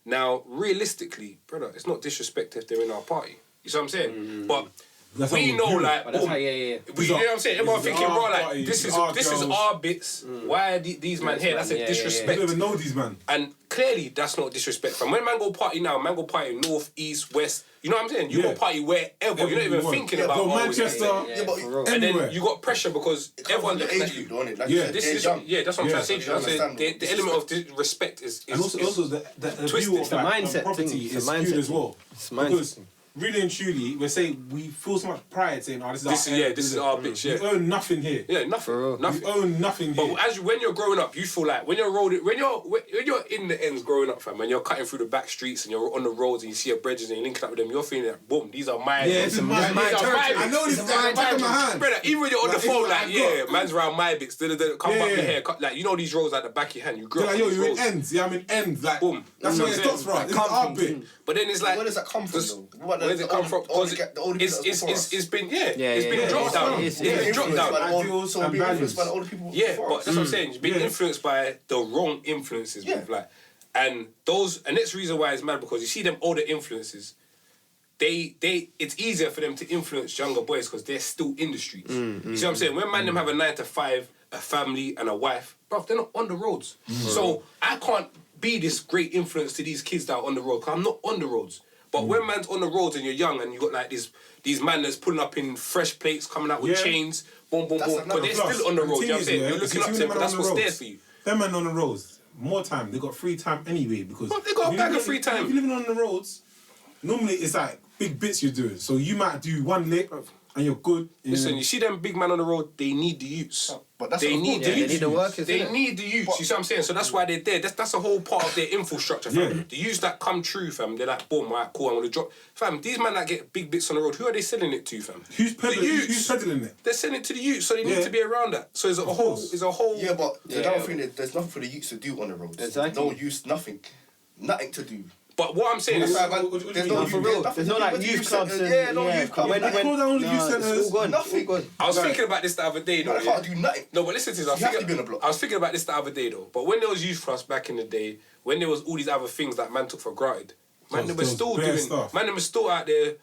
Now, realistically, brother, it's not disrespect if they're in our party. You see what I'm saying? But That's we how know, we like, But that's how, yeah. you know what I'm saying? Everyone thinking, bro, like, party, this is our this is girls. our bits. Why are these man here? That's a You disrespect. don't even know these man. And clearly, that's not disrespect. From when man go party now, man go party north, east, west. You know what I'm saying? You go party wherever. You're not even thinking about Manchester, and then you got pressure because everyone looking at you. That's what I'm trying to say. The element of respect is and also the view of the like, mindset property thing. is The mindset skewed as well. It's mindset Because thing. really and truly, we're saying we feel so much pride saying, "Oh, this is our bitch." We own nothing here. Yeah, nothing. We own nothing here. But when you're growing up, you feel like when you're in the ends growing up, fam, when you're cutting through the back streets and you're on the roads and you see your brethren and you're linking up with them, you're feeling like, boom, these are my. Yeah, this is my territory. I know this is my back of my hand. Brother, even when you're on the phone, like, yeah, man's around my bits. Come back your hair, like, you know these roads at the back of your hand. You grow up. Yo, on these you're in roads. ends. Yeah, I'm in ends. Like, boom. That's where it stops from. This is our bit. But then it's like, where does that come from, though? Where does it come from? Because it's been dropped down. It's been dropped down. So being influenced by the older people. Yeah, but that's what I'm saying. It's been influenced by the wrong influences, bruv. Like, and that's the reason why it's mad, because you see them older influences. It's easier for them to influence younger boys because they're still in the streets. You see what I'm saying? When man them have a 9 to 5, a family and a wife, bruv, they're not on the roads. So I can't be this great influence to these kids that are on the road. Cause I'm not on the roads. But when man's on the roads and you're young and you got like these man that's pulling up in fresh plates, coming out with chains, boom, boom, boom. But they're still on the road. You know what I'm saying? You're looking up to them, but that's what's there for you. Them man on the roads, more time. They got free time anyway because But they got a bag of free time. If you're living on the roads, normally it's like big bits you're doing. So you might do one lick and you're good. Listen, you see them big man on the road, they need the youths. But that's They what need They need the workers. They innit? need the youths, you see what I'm saying? So that's why they're there. That's a whole part of their infrastructure, fam. Yeah. The youths that come true, fam, they're like, boom, alright, cool, I'm gonna drop. Fam, these men that get big bits on the road, who are they selling it to, fam? Who's The peddling? youths. Who's peddling it? They're selling it to the youths, so they need Yeah. to be around that. So it's a whole. Yeah, but Yeah. the other thing is there's nothing for the youths to do on the roads. Exactly. No use, nothing to do. But what I'm saying is, That's what- right, what do you there's mean? no No, for youth- real. nothing There's to no do like with the youth clubs centres. and- Yeah, no yeah, youth clubs. when- Like, close down all the youth It's all centres. gone. Nothing. It's all gone. I was Like- thinking about this the other day, though. I can't do nothing. No, but listen to this. I was You have thinking- to be on the block. I was thinking about this the other day, though. But when there was youth clubs back in the day, when there was all these other things that man took for granted, man, they were Those still bare doing. stuff. Man, they were still out there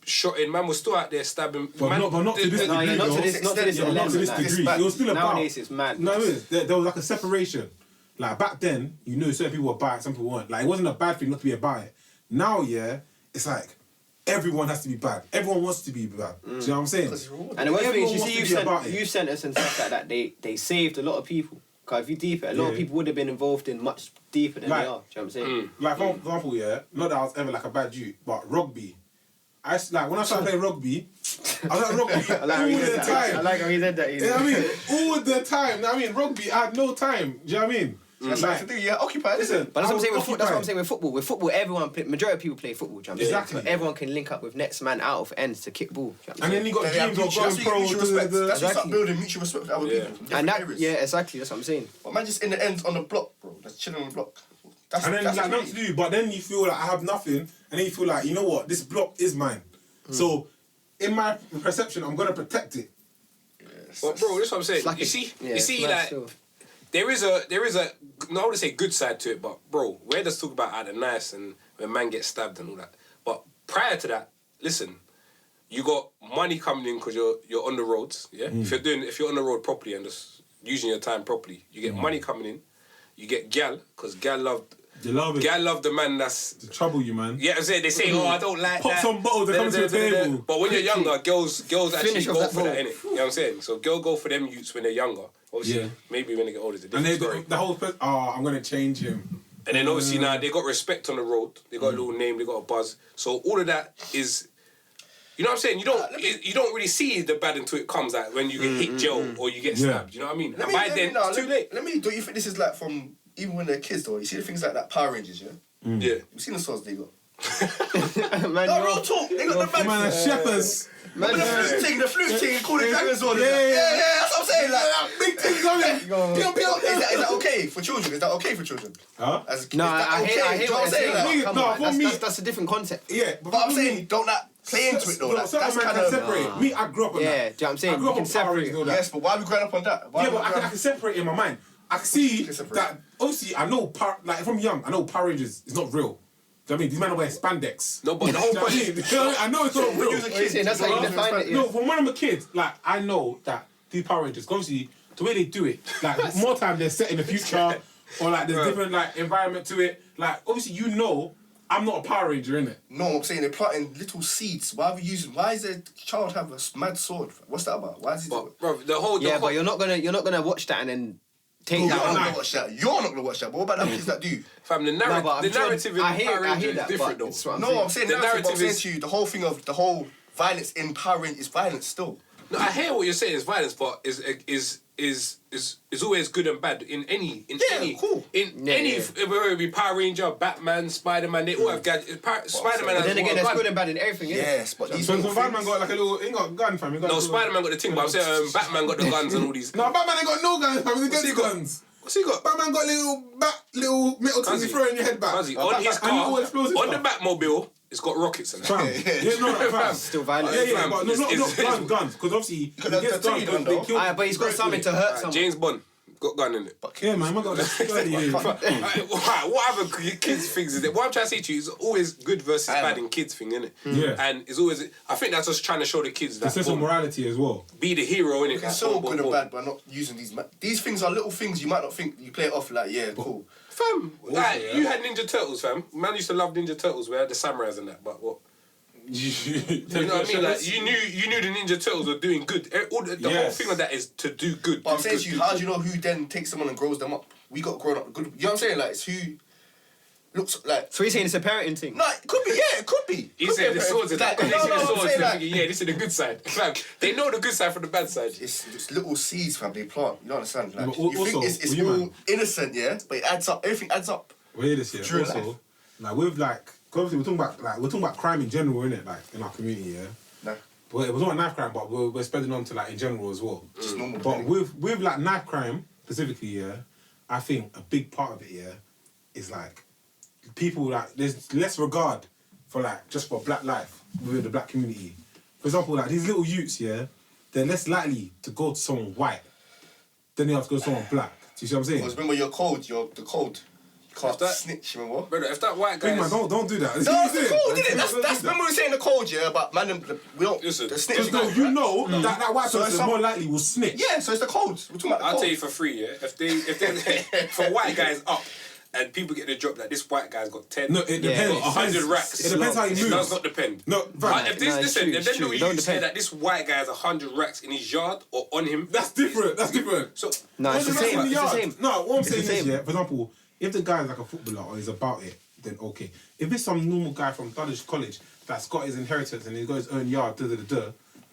shotting. Man was still out there stabbing. But man, not to this No, degree, yeah, not to though. this, not to this Yeah, but not to this level, like. degree. It was still about. Nowadays it's mad. No, it is. There was like a separation. Like back then, you know, certain people were bad, some people weren't. Like it wasn't a bad thing not to be a bad. Now, yeah, it's like everyone has to be bad. Everyone wants to be bad. Do you know what I'm saying? And the worst thing is, you Everyone see wants to be about it. youth centres and stuff like that, they saved a lot of people. Because if you deep it, a lot of Yeah. people would have been involved in much deeper than Like- they are. Do you know what I'm saying? Like for example, yeah, not that I was ever like a bad dude, but rugby. Like when I started playing rugby, I was like rugby I like how he all said the that. time. I like how he said that. You know what I mean? All the time. You know what I mean? Rugby, I had no time. Do you know what I mean? That's what I have to do. Yeah, occupied. Listen, But that's what I'm I saying was with football. That's what I'm occupied. saying with football. With football, majority of people play football. Do you know what I'm saying? Exactly. So everyone can link up with next man out of ends to kick ball. Do you know what I'm And then saying? you got They have dreams of mutual- going that's what you pro. get mutual respect. That's what you start Exactly. building mutual respect with other people. from different And that, areas. yeah, exactly. That's what I'm saying. But man, just in the ends on the block, bro. That's chilling on the block. That's And then that's like nothing to do, but then you feel like I have nothing, and then you feel like, you know what, this block is mine. So in my perception, I'm gonna protect it. But bro, that's what I'm saying. It's like You a- see, yeah, you it's see, mad like still. there is a no, I wouldn't say good side to it, but bro, we're just talking about the nice and when man gets stabbed and all that. But prior to that, listen, you got money coming in because you're on the roads. Yeah, if you're on the road properly and just using your time properly, you get money coming in. You get gal because gal loved. They love it. Gal love the man that's. To trouble you, man. Yeah, I'm saying they say, oh, I don't like Pop that. some bottles, they come to the table. But when you're younger, girls actually Finish off go that for that, ball. innit? You know what I'm saying? So girls go for them youths when they're younger. Obviously, Yeah. maybe when they get older, it's a And different they story. got the whole person, I'm gonna change him. And then obviously now they got respect on the road. They got a little name. They got a buzz. So all of that is, you know what I'm saying. You don't really see the bad until it comes. Like when you get hit jail or you get Yeah. stabbed. You know what I mean? And by then it's too late. Let me. Don't you think this is like from even when they're kids though? You see the things like that Power Rangers, yeah. Yeah. You seen the swords they got? Man, No, you're- real talk. They got the Man, man. shepherds. man, The flute thing, called the dragon sword. Yeah, Yeah, that's what I'm saying. Like that Big thing coming. Pew, pew. Is that okay for children? Is that okay for children? Huh? As, No, is that I okay? hear Do you know what what I'm you're saying. saying? Like, Nigga, Come no, on, for me- that's a different concept. Yeah, but I'm saying, don't that play into it though. No, That's certain man kind can of separate. Me, I grew up on Yeah, that. do you know what I'm saying? I grew You up can on Power separate. Rangers and all that. Yes, but why are we growing up on that? Why Yeah, are we but I growing can separate it in my mind. I can see can separate. that, obviously, I know, like, from young, I know Power Rangers is not real. Do you know what I mean? These men are wearing spandex. No, but the whole Do you know what I point. mean? I know it's not When real. you was a What are you kid, saying? That's how you define it. Yeah. No, from when I'm a kid, like, I know that these Power Rangers, obviously, the way they do it, like, more time they're set in the future, or, like, there's different, like, environment to it. Like, obviously, you know, I'm not a Power Ranger, innit? No, I'm saying they're planting little seeds. Why are we using? Why is a child have a mad sword? What's that about? Why is he do it? But bro, the whole Yeah, but you're not gonna watch that and then take You're that not on. gonna watch that. You're not gonna watch that. But what about them kids that do? fam, the No, but I'm narrative in I hear Power Rangers is that, different but though. it's what I'm No, saying. I'm saying The narrative. But I'm narrative saying is- to you, the whole thing of the whole violence in Power Rangers is violence still. No, I hear what you're saying is violence, but is always good and bad in any cool. whether it be Power Ranger, Batman, Spider-Man, they all have gadgets. Spider-Man But has then again, one there's gun. good and bad in everything. Yeah. Yes, but these So little Spider-Man things- got, like, a little, he ain't got a gun, fam. He got a No, little- Spider-Man got the thing, but I'm saying Batman got the guns and all these. No, Batman ain't got no guns, fam. He What's he gets got? guns. What's he got? Batman got little metal things he Fuzzy. throw in your head back. Fuzzy. On his And little car, explosive on the stuff. Batmobile, it's got rockets in it. Fam. Yeah, no, fam. Still violent. Yeah, but no, It's- not guns, because obviously he the gets thing guns, gun, they though. kill. But he's got something to hurt someone. James Bond. got gun in it. Yeah, man, I got that. What other kids things is it? What I'm trying to say to you is always good versus bad in kids thing, innit? Yeah. And it's always, I think that's just trying to show the kids that It's a sense of morality as well. be the hero, innit? It's so good and bad by not using these. These things are little things you might not think you play it off like, yeah, cool. Fam, like, yeah. you had Ninja Turtles, fam. Man used to love Ninja Turtles. We had the samurais and that, but what? You know what I mean? Like you knew the Ninja Turtles were doing good. The whole thing of that is to do good. But I'm saying to you, how do you know who then takes someone and grows them up? We got grown up good. You know what I'm saying? Like, it's who looks like. So you're saying it's a parenting thing? No, it could be. Yeah, it could be. He said the swords are like, I'm saying, like, yeah, this is the good side. Fam, they know the good side from the bad side. It's little seeds, fam. They plant. You don't understand? Like, but you also, think it's you all man. innocent, yeah, but it adds up. Everything adds up. We're this, yeah. True Also, life. like with like, 'cause obviously we're talking about crime in general, innit? Like in our community, yeah. Nah, But it was not knife crime, but we're spreading on to like in general as well. just normal. But with like knife crime specifically, yeah, I think a big part of it, yeah, is like people like there's less regard for like just for black life within the black community. For example, like these little youths, yeah, they're less likely to go to someone white than they are to go to someone black. Do you see what I'm saying? Because remember, you're the code. You can't that- snitch. Remember? Brother, if that white guy Big man, don't do that. No, it's the code, isn't it? That's remember we were saying the code, yeah, but man, we don't. Listen, the snitch. Because no, you know that white So person some- more likely will snitch. Yeah, so it's the code. We're talking about the I'll code. tell you for free, yeah. If they for white guys up and people get the drop that this white guy's got 10, No, it depends. 100 racks. It depends how he It moves. does not depend. No, But if this, No, it's listen, true, if it's them true. little Don't youths say depend. that this white guy has 100 racks in his yard or on him, That's different. That's different. So No, it's the same. It's the same. No, what I'm It's the saying is, same. yeah, for example, if the guy is like a footballer or he's about it, then okay. If it's some normal guy from Dulwich College that's got his inheritance and he's got his own yard,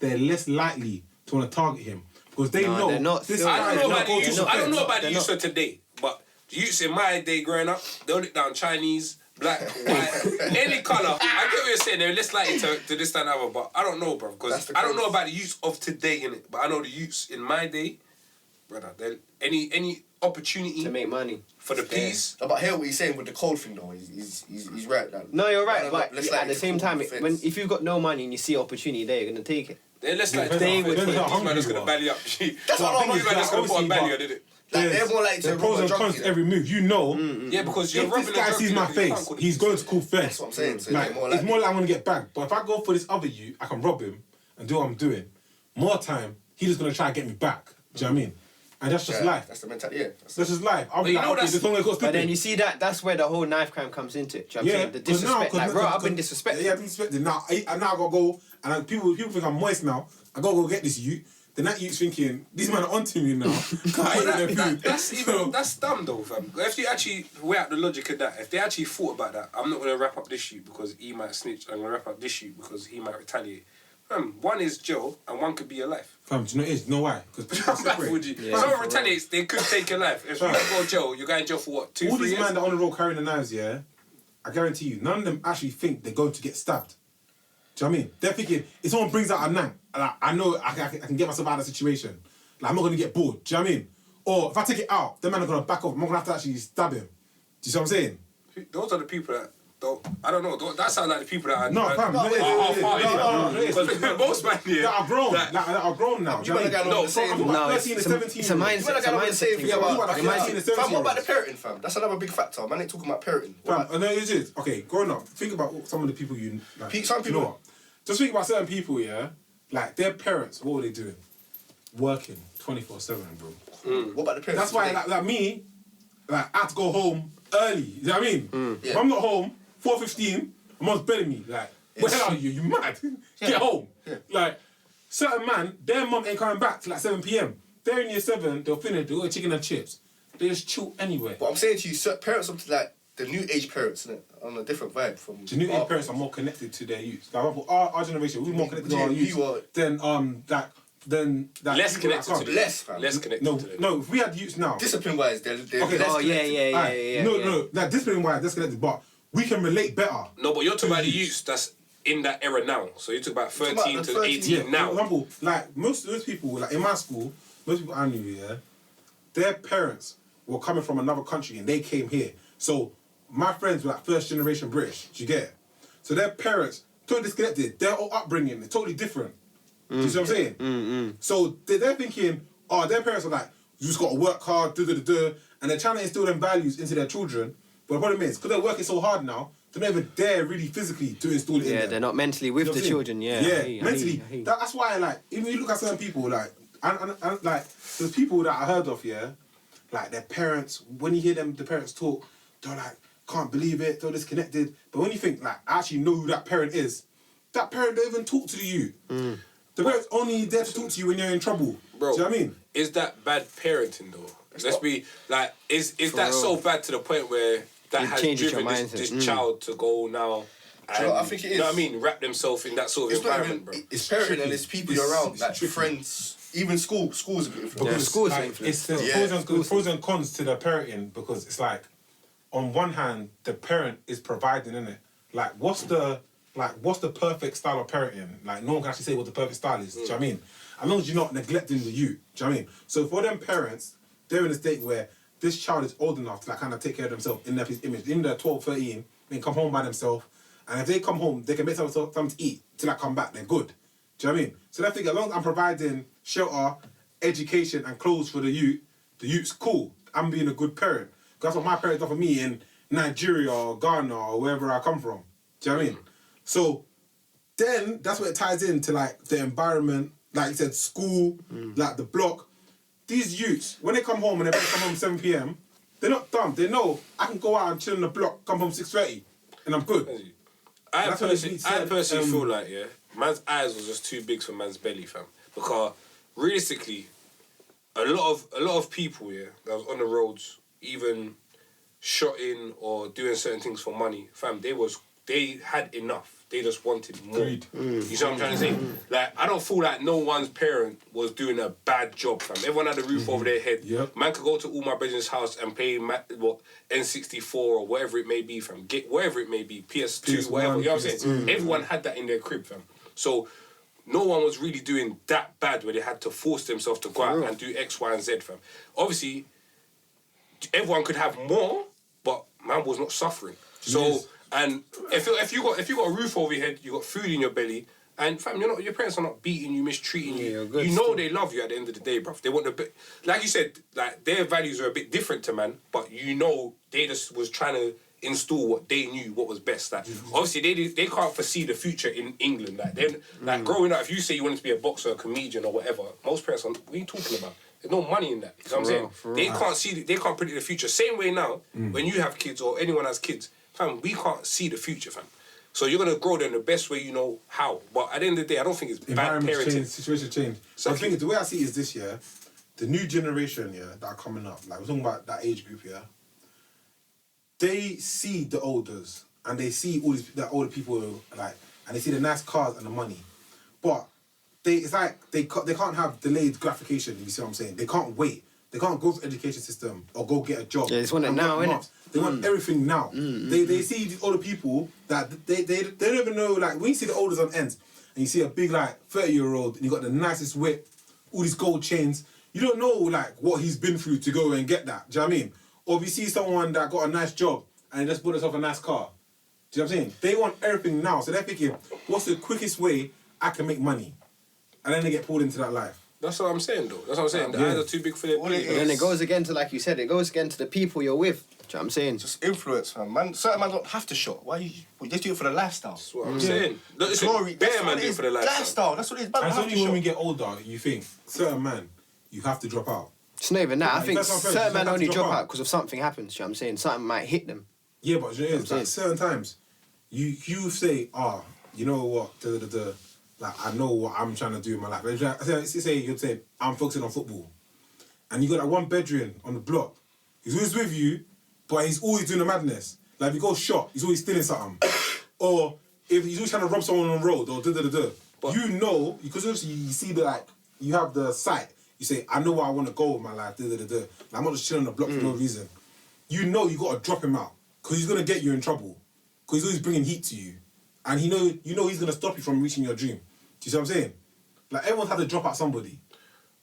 they're less likely to want to target him because they No, know they're not this still. guy I is don't know not about the going to youths. not- I don't know about the they're youths not. of today, but the youths in my day growing up, they'll look down Chinese, black, white, any colour. I get what you're saying. They're less likely to this, that, and other, but I don't know, bro. Because That's the I don't know code. about the youths of today, innit? But I know the youths in my day, brother. Any opportunity To make money. for the peace. But hear what he's saying with the code thing though. He's right. Like, No, you're right, no, but let's at like the same code time, defense. if you've got no money and you see opportunity there, you're gonna take it. They're less likely to They would these take it. man just gonna belly up. That's what I'm These man just gonna put a obviously, belly but- on, did it? Like, they're more likely to There's pros rob a and drug cons to dealer. every move. You know, Yeah, because you're if robbing this a guy drug sees dealer, my you can't face, call the he's police. going to call first. That's what I'm saying. So Like, they're more it's likely. more like I want to get bagged. But if I go for this other you, I can rob him and do what I'm doing. More time, he's just gonna try and get me back. Do you know what I mean? And that's just Yeah, life. That's the mentality. Yeah. That's just life. I'll be you like, know okay, that's- this one got But then slipping. you see that's where the whole knife crime comes into it. Do you know what I'm saying? The 'cause disrespect. Like, bro, I've been disrespected. disrespected. Yeah, I've been disrespected. Now I gotta go, and people think I'm moist now. I gotta go get this you. Then that you's thinking, these men are onto me now. Can't eat their food. That's dumb though, fam. If you actually weigh out the logic of that, if they actually thought about that, I'm not gonna wrap up this shoot because he might snitch. I'm gonna wrap up this shoot because he might retaliate. Fam, one is jail and one could be your life. Fam, do you know what it is? You know why? Because people How bad would you? Yeah, If someone for retaliates, they could take your life. If you Fam. don't go to jail, you're going to jail for what? 2-3 all these years? men that are on the road carrying the knives, yeah, I guarantee you, none of them actually think they're going to get stabbed. Do you know what I mean? They're thinking, if someone brings out a knife, like, I know I can get myself out of the situation. Like, I'm not going to get bored. Do you know what I mean? Or if I take it out, them men are going to back off. I'm not going to have to actually stab him. Do you see what I'm saying? Those are the people that don't. I don't know. That sounds like the people that are. No, fam. No, Because most man here. that are grown. that- That are grown now. Do you know what I mean? No, I'm talking about No, 13 and it's a 17 it's a year olds. mindset. You man It's a got what I'm mindset saying. thing. Yeah, What about but the yeah, 13 and fam, 17 what about the year parenting, fam? That's another big factor. Man, ain't talking about parenting. Fam, I know it is. Okay, growing up, think about some of the people you like. Some you people- know what? Just think about certain people, yeah? Like, their parents, what were they doing? Working 24/7, bro. What about the parents? That's why, like me, like, I had to go home early. You know what I mean? Yeah. If I'm not home, 4:15, my mom's belling me. Like, where the hell are you? You mad? Get home. Yeah. Like, certain man, their mum ain't coming back till like 7 p.m. They're in year 7, they'll finish, they'll go chicken and chips. They just chill anywhere. But I'm saying to you, parents of like the new age parents, innit? On a different vibe from. The new age parents are more connected to their youth. Like, for our generation, we're more connected to our youth than that. Less connected to them. Less, fam. Less connected No, to them. no. If we had youths now, Discipline wise, they're Okay. less Oh, yeah, connected. yeah, yeah, Aye, yeah. no, yeah. no. That discipline wise, that's connected, but we can relate better. No, but you're talking about the youths that's in that era now. So you're talking about 13 talking about to the 13, 18 For now. example, like most of those people, like in my school, most people I knew, yeah, their parents were coming from another country and they came here. So my friends were like first generation British. Do you get it? So their parents totally disconnected. Their whole upbringing is totally different. Do you see what I'm saying? So they're thinking, oh, their parents are like, You just got to work hard, and they're trying to instill them values into their children. But the problem is, because they're working so hard now, they're not even there really physically to install it in them. They're not mentally with the children, Yeah, mentally. That's why, like, even you look at certain people, like, and like, there's people that I heard of, like, their parents, when you hear them, the parents talk, they're like, can't believe it, they're disconnected. But when you think, like, I actually know who that parent is, that parent don't even talk to you. The parent's only there to talk to you when you're in trouble. Bro, do you know what I mean? Is that bad parenting, though? Let's be, like, is that so bad to the point where that has driven this child to go now? You know, I think it is. You know what I mean? Wrap themselves in that sort of environment, bro. It's parenting and it's people you're around, like friends, even school. School's a bit influenced. Because school's like, it's the pros and cons to the parenting, because it's like, on one hand, the parent is providing, innit? Like, what's the perfect style of parenting? Like, no one can actually say what the perfect style is. Do you know what I mean? As long as you're not neglecting the youth. Do you know what I mean? So for them parents, they're in a state where this child is old enough to like kind of take care of themselves in their image. In their 12, 13, they can come home by themselves. And if they come home, they can make something to eat till I come back. They're good. Do you know what I mean? So they think as long as I'm providing shelter, education, and clothes for the youth's cool. I'm being a good parent. That's what my parents done for me in Nigeria or Ghana or wherever I come from. Do you know what I mean? So then that's what it ties into, like, the environment, like you said, school, like the block. These youths, when they come home and they come home 7 p.m, they're not dumb. They know I can go out and chill in the block, come home 6:30, and I'm good. I personally feel like, man's eyes was just too big for man's belly, fam. Because realistically, a lot of people, that was on the roads, even shotting or doing certain things for money, fam, they had enough. They just wanted more. Greed. You see what I'm trying to say? Like, I don't feel like no one's parent was doing a bad job, fam. Everyone had a roof over their head. Yep. Man could go to all my brethren's house and play N64 or whatever it may be, fam. Get whatever it may be, PS2, PS1, whatever. You know what I'm saying? Everyone had that in their crib, fam. So no one was really doing that bad where they had to force themselves to go out and do X, Y, and Z, fam. Obviously, everyone could have more, but man was not suffering. So, and if you got a roof over your head, you got food in your belly, and fam, your parents are not beating you, mistreating you. You know they love you at the end of the day, bruv. They want like you said, like their values are a bit different to man, but you know they just was trying to install what they knew what was best. Like obviously they can't foresee the future in England. Like then like growing up, if you say you wanted to be a boxer, a comedian, or whatever, most parents are, what are you talking about? There's no money in that. You know what I'm saying? They can't predict the future. Same way now, when you have kids or anyone has kids, fam, we can't see the future, fam. So you're gonna grow them the best way you know how. But at the end of the day, I don't think it's bad parenting. Change, situation change. So I think the way I see it is this year, the new generation that are coming up, like we're talking about that age group they see the elders and they see all these the older people like, and they see the nice cars and the money, but it's like they can't have delayed gratification. You see what I'm saying? They can't wait. They can't go for education system or go get a job. Yeah, they just want it now, innit? They want everything now. They see these older people that they don't even know, like, when you see the elders on ends and you see a big, like, 30-year-old and you got the nicest whip, all these gold chains, you don't know, like, what he's been through to go and get that. Do you know what I mean? Or if you see someone that got a nice job and just bought himself a nice car. Do you know what I'm saying? They want everything now. So they're thinking, what's the quickest way I can make money? And then they get pulled into that life. That's what I'm saying, though. That's what I'm saying. The eyes are too big for their belly. And then it goes again to, like you said, it goes again to the people you're with. Do you know what I'm saying? Just influence, man. Certain man don't have to shot. Why you just do it for the lifestyle? That's what I'm saying. Look, Glory, bear man do it for the lifestyle. That's what it is. And it's only when we get older, you think, certain man, you have to drop out. It's not even that. I think certain men only drop out out because of something happens. You know what I'm saying? Something might hit them. Yeah, but you know, it's like certain times, you say, you know what, like, I know what I'm trying to do in my life. You'd say, I'm focusing on football. And you got that one bedroom on the block. He's always with you, but he's always doing the madness. Like, if you go shop, he's always stealing something. Or if he's always trying to rob someone on the road, or But you know, because obviously you see you have the sight. You say, I know where I want to go with my life, Like, I'm not just chilling on the block for no reason. You know you got to drop him out, because he's going to get you in trouble. Because he's always bringing heat to you. And you know he's going to stop you from reaching your dream. Do you see what I'm saying? Like, everyone's had to drop out somebody.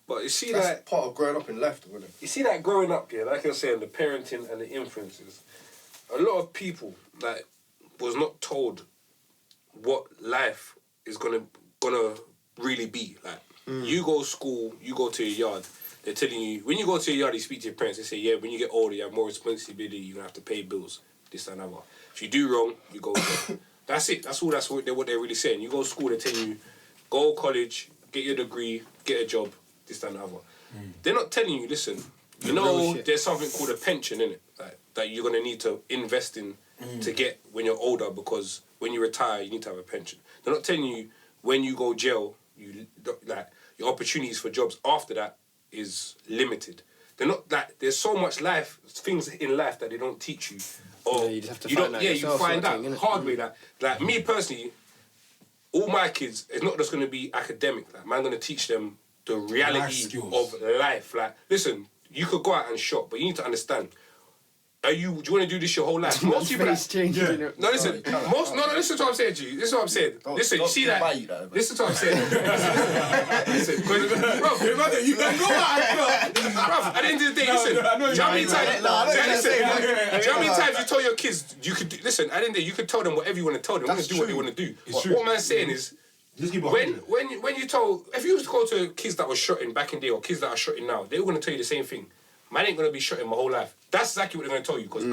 But you see that's part of growing up in life, though, isn't it? You see that growing up, like you're saying, the parenting and the influences. A lot of people, like, was not told what life is gonna really be. Like, you go to school, you go to your yard, they're telling you, when you go to your yard, you speak to your parents, they say, yeah, when you get older, you have more responsibility, you're going to have to pay bills, this and that. If you do wrong, you go there. That's it. That's what they're really saying. You go to school, they're telling you, go to college, get your degree, get a job, this and that. They're not telling you, listen, you know there's something called a pension, innit? That you're going to need to invest in to get when you're older, because when you retire, you need to have a pension. They're not telling you when you go jail, your opportunities for jobs after that is limited. They're not there's so much things in life that they don't teach you. Or you just have to find out yourself. You find out innit? hard way. Like me personally, all my kids, it's not just going to be academic. Like, man, going to teach them the reality of life. Like, listen, you could go out and shop, but you need to understand. Do you want to do this your whole life? Most people changing. No, listen. Listen to what I'm saying to you. This is what I'm saying. Listen, you see that? Listen to what I'm saying. Listen, bro, you can go out. Bro, at the end of the day, listen. Do you know how many times you tell your kids you could do? Listen, at the end of the day, you could tell them whatever you want to tell them. They're going to do what they want to do. What man's saying is, when you told, if you was to go to kids that were shotting back in the day or kids that are shotting now, they were going to tell you the same thing. Man ain't going to be shotting my whole life. That's exactly what they're going to tell you, because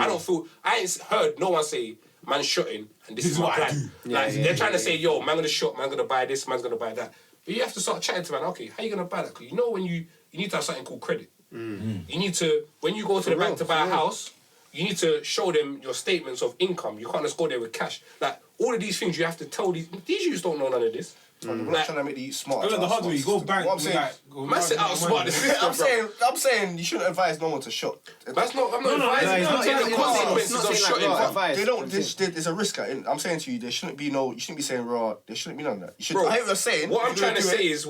I ain't heard no one say, man shotting, and this is my plan. They're trying to say, yo, man going to shot, man going to buy this, man's going to buy that. But you have to start chatting to man, okay, how you going to buy that? Because you know when you need to have something called credit. You need to, when you go to the bank to buy a house, you need to show them your statements of income. You can't just go there with cash. Like, all of these things you have to tell these youths don't know none of this. We're not trying to make these smart. The hard way, you go back. What I'm saying, man, sit out smart the system, I'm saying you shouldn't advise no one to shot. That's not. I'm not advising. I'm saying the consequences of shotting. They don't. There's a risk at it. I'm saying to you, there shouldn't be no. You shouldn't be saying raw. There shouldn't be none of that. You should. Bro, I hear what you're saying. What I'm trying to say is,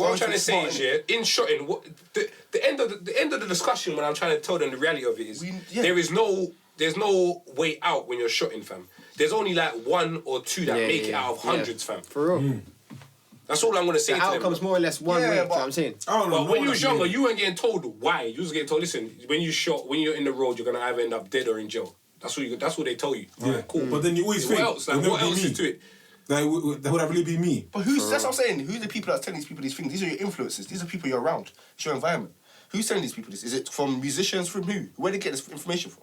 yeah, in shotting, the end of the discussion when I'm trying to tell them the reality of it is, there's no way out when you're shotting, fam. There's only like one or two that make it out of hundreds, fam. For real. That's all I'm going to say to them. The outcome's more or less one way, you know what I'm saying? But when you was younger, you weren't getting told why. You was getting told, listen, when you're in the road, you're going to either end up dead or in jail. That's what they tell you. Yeah, cool. But then you always think, what else? Like, what else is to it? That would that really be me? But that's what I'm saying. Who's the people that's telling these people these things? These are your influences. These are people you're around. It's your environment. Who's telling these people this? Is it from musicians? From who? Where do they get this information from?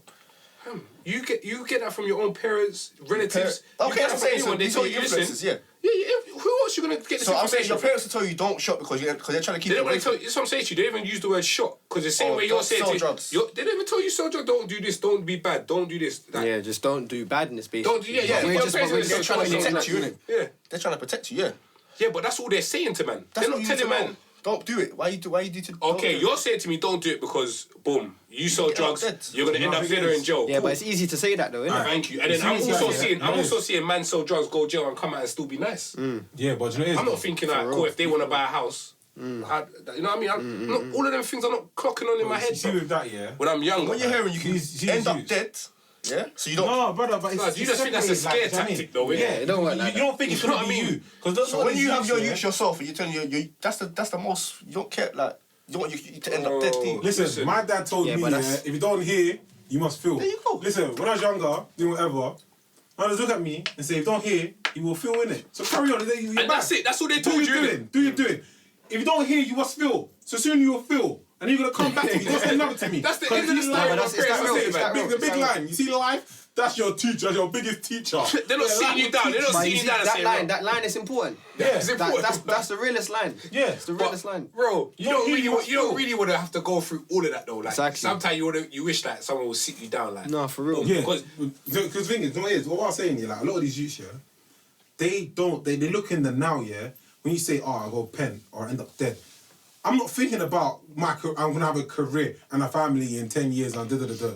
You get that from your own parents, relatives. Okay, I'm saying so. They tell you, listen. Yeah. Who else you gonna get this So I'm saying information your from? parents will tell you don't shot because they're trying to keep. They don't away tell you. That's what I'm saying to you. They don't even use the word shot, because the same way you're saying sell drugs. They don't even tell you sell drugs. Don't do this. Don't be bad. Don't do this. Yeah, just don't do badness, basically. Don't do yeah. We're They're trying to protect you, innit? Yeah. They're trying to protect you. Yeah. Yeah, but that's all they're saying to man. That's They're not telling man. Don't do it. Why you do to? Okay, you're saying to me, don't do it because, boom, you sell drugs, you're gonna end up dead or in jail. Yeah, but it's easy to say that though, isn't it? Thank you. And then I'm also seeing man sell drugs, go jail, and come out and still be nice. Yeah, but you know, I'm not thinking like, cool, if they want to buy a house, you know what I mean? All of them things are not clocking on in my head. See with that, yeah. When I'm younger, when you're hearing, you can end up dead. Yeah, so you don't. No, brother, but it's you just think that's a scare tactic, though. Yeah, it don't work like you don't think it's gonna be you, because so when you have your youth yourself, and you're telling you, that's the most. You don't care, like you don't want you to end up dead. Do you? Listen, my dad told me, if you don't hear, you must feel. There you go. Listen, when I was younger, doing whatever, I just look at me and say, if you don't hear, you will feel in it. So carry on. And that's it. That's all they told you. Do you doing? If you don't hear, you must feel. So soon you will feel. And you're going to come back to me. Don't say nothing to me. That's the end of the story. The big line. You see life? That's your teacher. That's your biggest teacher. They're not sitting you down. They're not sitting you down and saying, that line is important. Yeah, it's important. That's the realest line. Yeah. It's the realest line. Bro, you don't really want to have to go through all of that though. Like, exactly. Sometimes you wish that someone will sit you down. Like, no, for real. Yeah. Because the thing is, what I was saying, yeah, like a lot of these youths, yeah, they look in the now, yeah. When you say, I go pen or I end up dead, I'm not thinking about I'm gonna have a career and a family in 10 years and da-da-da-da.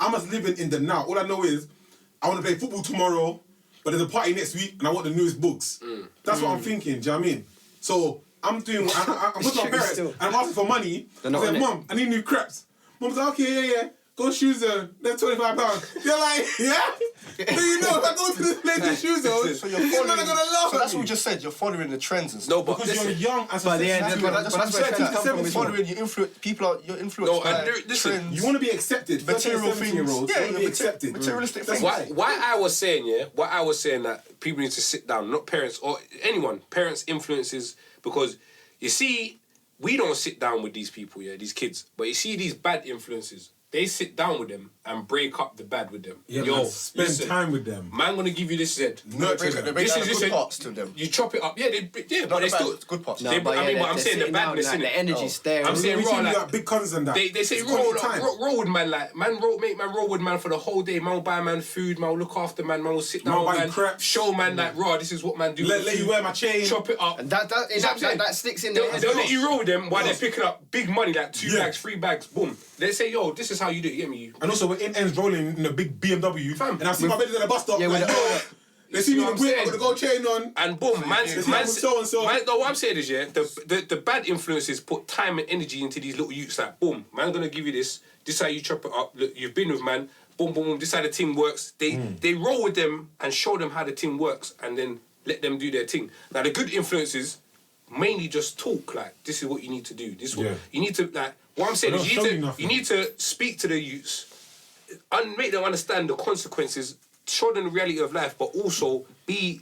I'm just living in the now. All I know is I want to play football tomorrow, but there's a party next week and I want the newest books. That's what I'm thinking, do you know what I mean? So I'm doing, I'm with my parents and I'm asking for money. I said, Mum, I need new crepes. Mum's like, okay, yeah. Go shoes zone, they're £25. They're like, yeah? So you know, if I go to this place in shoes zone, so you're following, gonna laugh so that's at what me. we just said, you're following the trends and No, stuff. but because you're young as a that's where trends come from. Following your influence, you're influenced by trends. You want to be accepted. Material things. Yeah, you want to be accepted. Materialistic things. Why I was saying that people need to sit down, not parents or anyone, parents' influences, because you see, we don't sit down with these people, yeah, these kids. But you see these bad influences, they sit down with them and break up the bad with them. Yeah, Yo, man, spend time with them. Man, gonna give you this Z. Nurture them. They break down the good parts to them. You chop it up, yeah, but they Not the still bad, good parts. No, They- but I mean, yeah, but I'm they're saying the sitting down, badness like, in the it. energy's there. I'm saying We raw, see like, like big cons and that. They say It's roll quality time. with man, like man roll with man for the whole day. Man will buy man food, man will look after man will sit Man down will with buy man, crepes. show man like raw, this is what man do. Let you wear my chain. Chop it up. And that You know what I'm saying? that sticks in there. They'll let you roll with them while they're picking up big money, like 2 Yeah. bags, 3 bags, boom. They say, yo, this is how you do it, you get me? And also, we're in ends rolling in a big BMW. Fam. And I see my buddies at the bus stop. Yeah, like, with the- yo, they see me in what the I'm whip, I saying? got the gold chain on. And boom, man, so-and-so. no, what I'm saying is, yeah, the bad influences put time and energy into these little youths. Like, boom, man, gonna give you this. This is how you chop it up. Look, you've been with man. Boom, boom, boom. This is how the team works. They roll with them and show them how the team works, and then let them do their thing. Now, the good influences mainly just talk. Like, this is what you need to do. This is what Yeah. you need to like. What I'm saying They is, don't show you nothing. you need to speak to the youths and make them understand the consequences. Show them the reality of life, but also be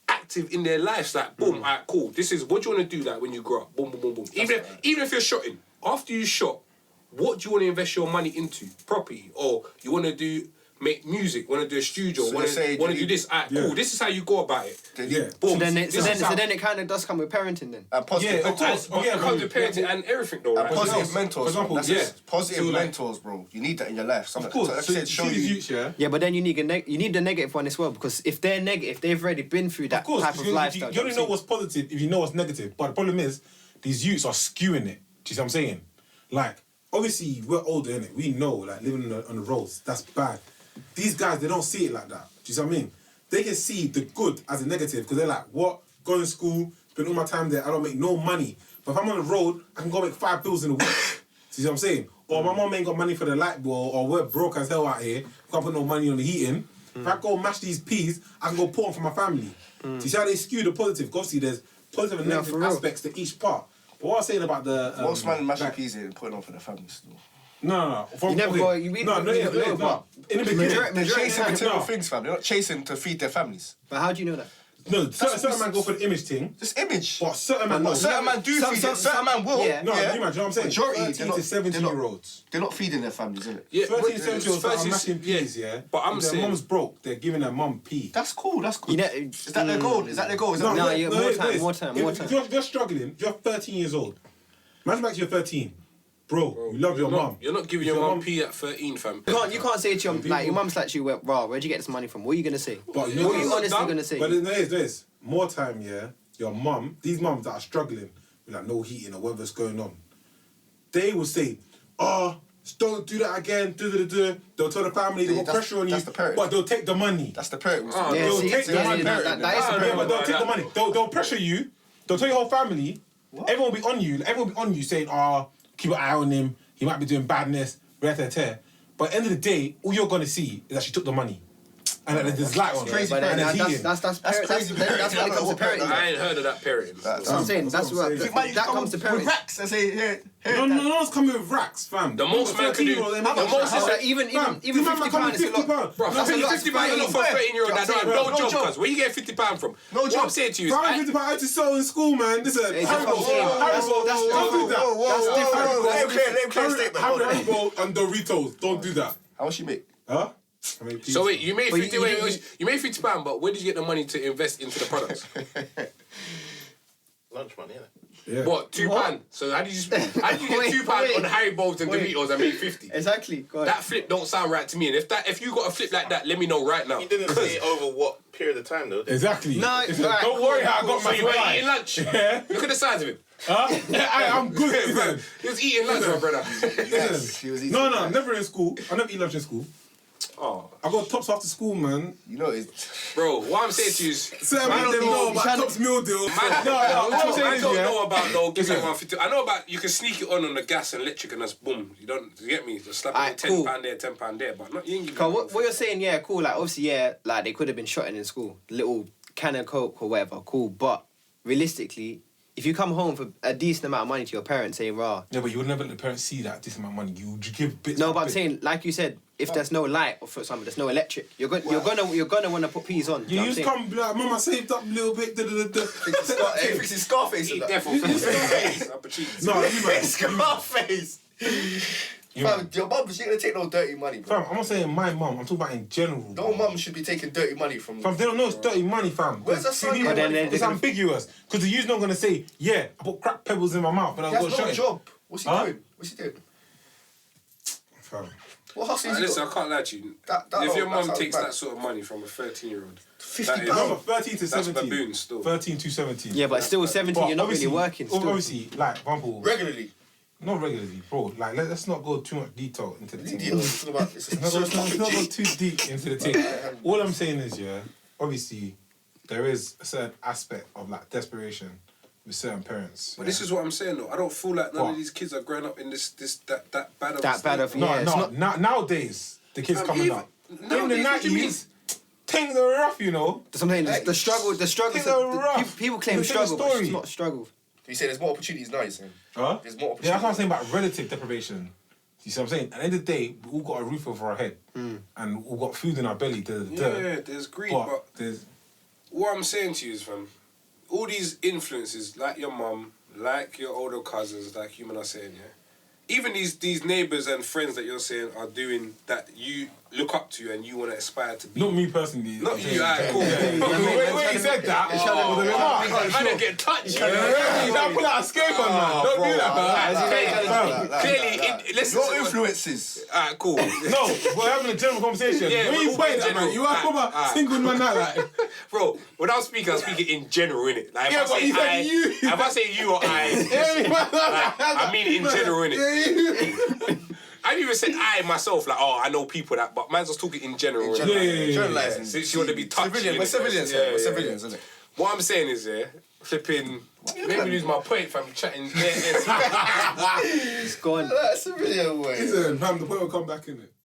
active in their lives. Like, boom, alright, cool. This is what do you want to do. Like when you grow up, boom, boom, boom, boom. Even if you're shotting, after you shot, what do you want to invest your money into? Property, or you want to make music? Want to do a studio? So Want they say, to do this? Alright, Yeah. cool. This is how you go about it. Yeah. Boom. So then This is how- it kind of does come with parenting then. And positive Yeah, of course. But Yeah, it comes bro. with parenting and everything, though. And Right? positive else? mentors. For example, That's yeah. it. Positive So, like- mentors, bro. You need that in your life. Of course. Like I So said, show these you. youths, yeah. Yeah, but then you need the negative one as well, because if they're negative, they've already been through that Of course, type 'cause of you lifestyle. only know what's positive if you know what's negative. But the problem is, these youths are skewing it. Do you see what I'm saying? Like, obviously, we're older, innit? We know, like, living on the roads, that's bad. These guys, they don't see it like that. Do you see what I mean? They can see the good as a negative because they're like, what? Go to school, spend all my time there, I don't make no money. But if I'm on the road, I can go make 5 bills in a week. See what I'm saying? Or my mum ain't got money for the light bill, or we're broke as hell out here, can't put no money on the heating. If I go mash these peas, I can go pour them for my family. Do you see how they skew the positive? Obviously, there's positive and No, negative for real. aspects to each part. But what I was saying about the... Most man mashing like- peas and putting on for their families still. No. You never go- you really- no, you no, never know, no. In the beginning... Majority- They're Majority chasing time, material no. things, fam. They're not chasing to feed their families. But how do you know that? No, certain man go for the image thing, Just image. but certain man... But no. certain man do Some- feed some- it. Certain man will. yeah. No, you know what I'm saying? Majority, 13 to 17-year-olds. They're not feeding their families, innit? Yeah, 13 to 17-year-olds that are 13, mashing peas, yeah? But I'm if their saying- mum's broke, they're giving their mum pea. That's cool. That's cool. You know, Is that their goal? Is that their goal? Is that No, their yeah, goal? more it time, is. more time, If- more if time. you're struggling, if you're 13 years old, imagine back to you're 13. Bro, you love your mum. You're not giving your mum pee at 13, fam. You can't say to your like your mum's like, raw, where'd you get this money from? What are you gonna say? But you know What are you what? honestly dumb. gonna say? But there is more time, yeah. Your mum, these mums that are struggling with like no heating or whatever's going on, they will say, "Oh, don't do that again." They'll tell the family, they'll put That's- pressure on you, that's the parent. but they'll take the money. That's the parent. Oh, Yeah, They'll see, take the yeah, money. that is the Yeah, parent. but they'll take the money. They'll pressure you. They'll tell your whole family. Everyone will be on you. Everyone will be on you saying, "Oh, keep an eye on him. He might be doing badness." But at the end of the day, all you're gonna see is that she took the money, and that there's light on. crazy But then and there's heating. that's crazy that's when it comes to parenting. I ain't heard of that parenting. That's what I'm saying. That's what I'm saying. that comes to With parenting. racks and say, here. No one's coming with racks, fam. The most man can do- the most It's is like even Fam, even the man might come £50 with is a lot. Bro, That's a lot. £50 not for a 13-year-old that don't have No no job, job. cuz. Where you get £50 from? No What job. I'm saying to you is, Bro, I'm £50 I had to sell in school, man. This is a Hey, that's what I'm saying. That's Haribo. different. Don't do that. That's different. Let him clear a statement. Hold on. Haribo and Doritos. Don't do that. How much you make? Huh? so wait, you made But 50 you- wait, you made £50, but where did you get the money to invest into the products? Lunch money, innit? Yeah. What, £2? So how did you get Wait, £2 on wait. Haribos and Wait. Doritos and made 50? Exactly. Go on. That flip don't sound right to me. And if you got a flip like that, let me know right now. He didn't say over what period of time, though. did he? Exactly. No, It's right, don't worry how I got So my you were supply. eating lunch. Yeah. Look at the size of him. Huh? I'm good. Listen. He was eating lunch, my brother. Yes, he was eating. No, never in school. I never eat lunch in school. Oh, I got tops after school, man. You know, it's... bro, what I'm saying to you is, Certain man don't know about tops meal deal. Man, What I'm saying I is, don't yeah. know about though. Give me Listen. 150. I know about you can sneak it on the gas and electric and that's boom. You don't you get me? Just slap Aight, it £10 cool. there, £10 there, but not you ain't giving. Cause me what you're saying, yeah, cool. Like obviously, yeah, like they could have been shot in school, little can of coke or whatever, cool. But realistically, if you come home for a decent amount of money to your parents, saying raw. Yeah, but you would never let the parents see that this amount of money. You would give bits. No, by but I'm bit. saying, like you said, if there's no light, or for example, there's no electric, you're gonna want to put peas on. You used to come be like, Mum, I saved up a little bit. Hey, fixing Scarface and that. No, you man. Scarface. Fam, your mum, she ain't gonna take no dirty money, bro. Fam, I'm not saying my mum. I'm talking about in general. No mum should be taking dirty money from. Fam, they don't know it's dirty money, fam. Where's the son? It's ambiguous. Because the you's not gonna say, yeah, I put crack pebbles in my mouth, but I've got to That's show not a it. job. What's he doing? What's he doing? Fam. What hustle is he Listen, doing? I can't lie to you. If your mum takes that sort of money from a 13-year-old, Remember, 13 to that's 17. baboon still. 13 to 17. Yeah, but still 17, But you're not really obviously- working. Still. Obviously, like, for example, Regularly. not regularly, bro. Like, let's not go too much detail into the thing. Let's talk about this. Let's not go too deep into the thing. All I'm saying is, yeah, obviously, there is a certain aspect of like desperation with certain parents. But this is what I'm saying though. I don't feel like none What? of these kids are growing up in that bad of That a bad of- state. Yeah, it's not- Nowadays, the kids coming even- up. In the nowadays, what do you mean? 90s, things are rough, you know. Something the struggle. Things are rough. People claim You tell the struggle, but story. it's not struggle. You say there's more opportunities now, you're saying? Huh? There's more Yeah, that's what I'm opportunities. saying about relative deprivation. You see what I'm saying? At the end of the day, we all got a roof over our head. And we've got food in our belly. Yeah, there's greed, but there's... what I'm saying to you is, fam, all these influences, like your mum, like your older cousins, like you man are saying, yeah. Even these neighbours and friends that you're saying are doing that you look up to and you want to aspire to be. Not me personally. Not I'm you, saying- alright, cool. Wait, you said that. I didn't get touched. Don't pull out a scape on man. Don't do that. Clearly, let's Your influences. Alright, cool. No, we're having a general conversation. Yeah, when you we're play in that, general. man, you are from a single man now, like. Bro, when I'm speaking in general, innit? Like, Yeah, if but I say you said I, you. if I say you or I mean it in general, innit? I even said I myself, like, oh, I know people that, but man's just talking in general. innit? Yeah. Journalising. Since you want to be touchy. We're civilians, innit? we're civilians, isn't it? What I'm saying is, yeah, flipping. Maybe lose my point if I'm chatting. It's gone. That's a civilian way. Listen, fam, the point will come back in it.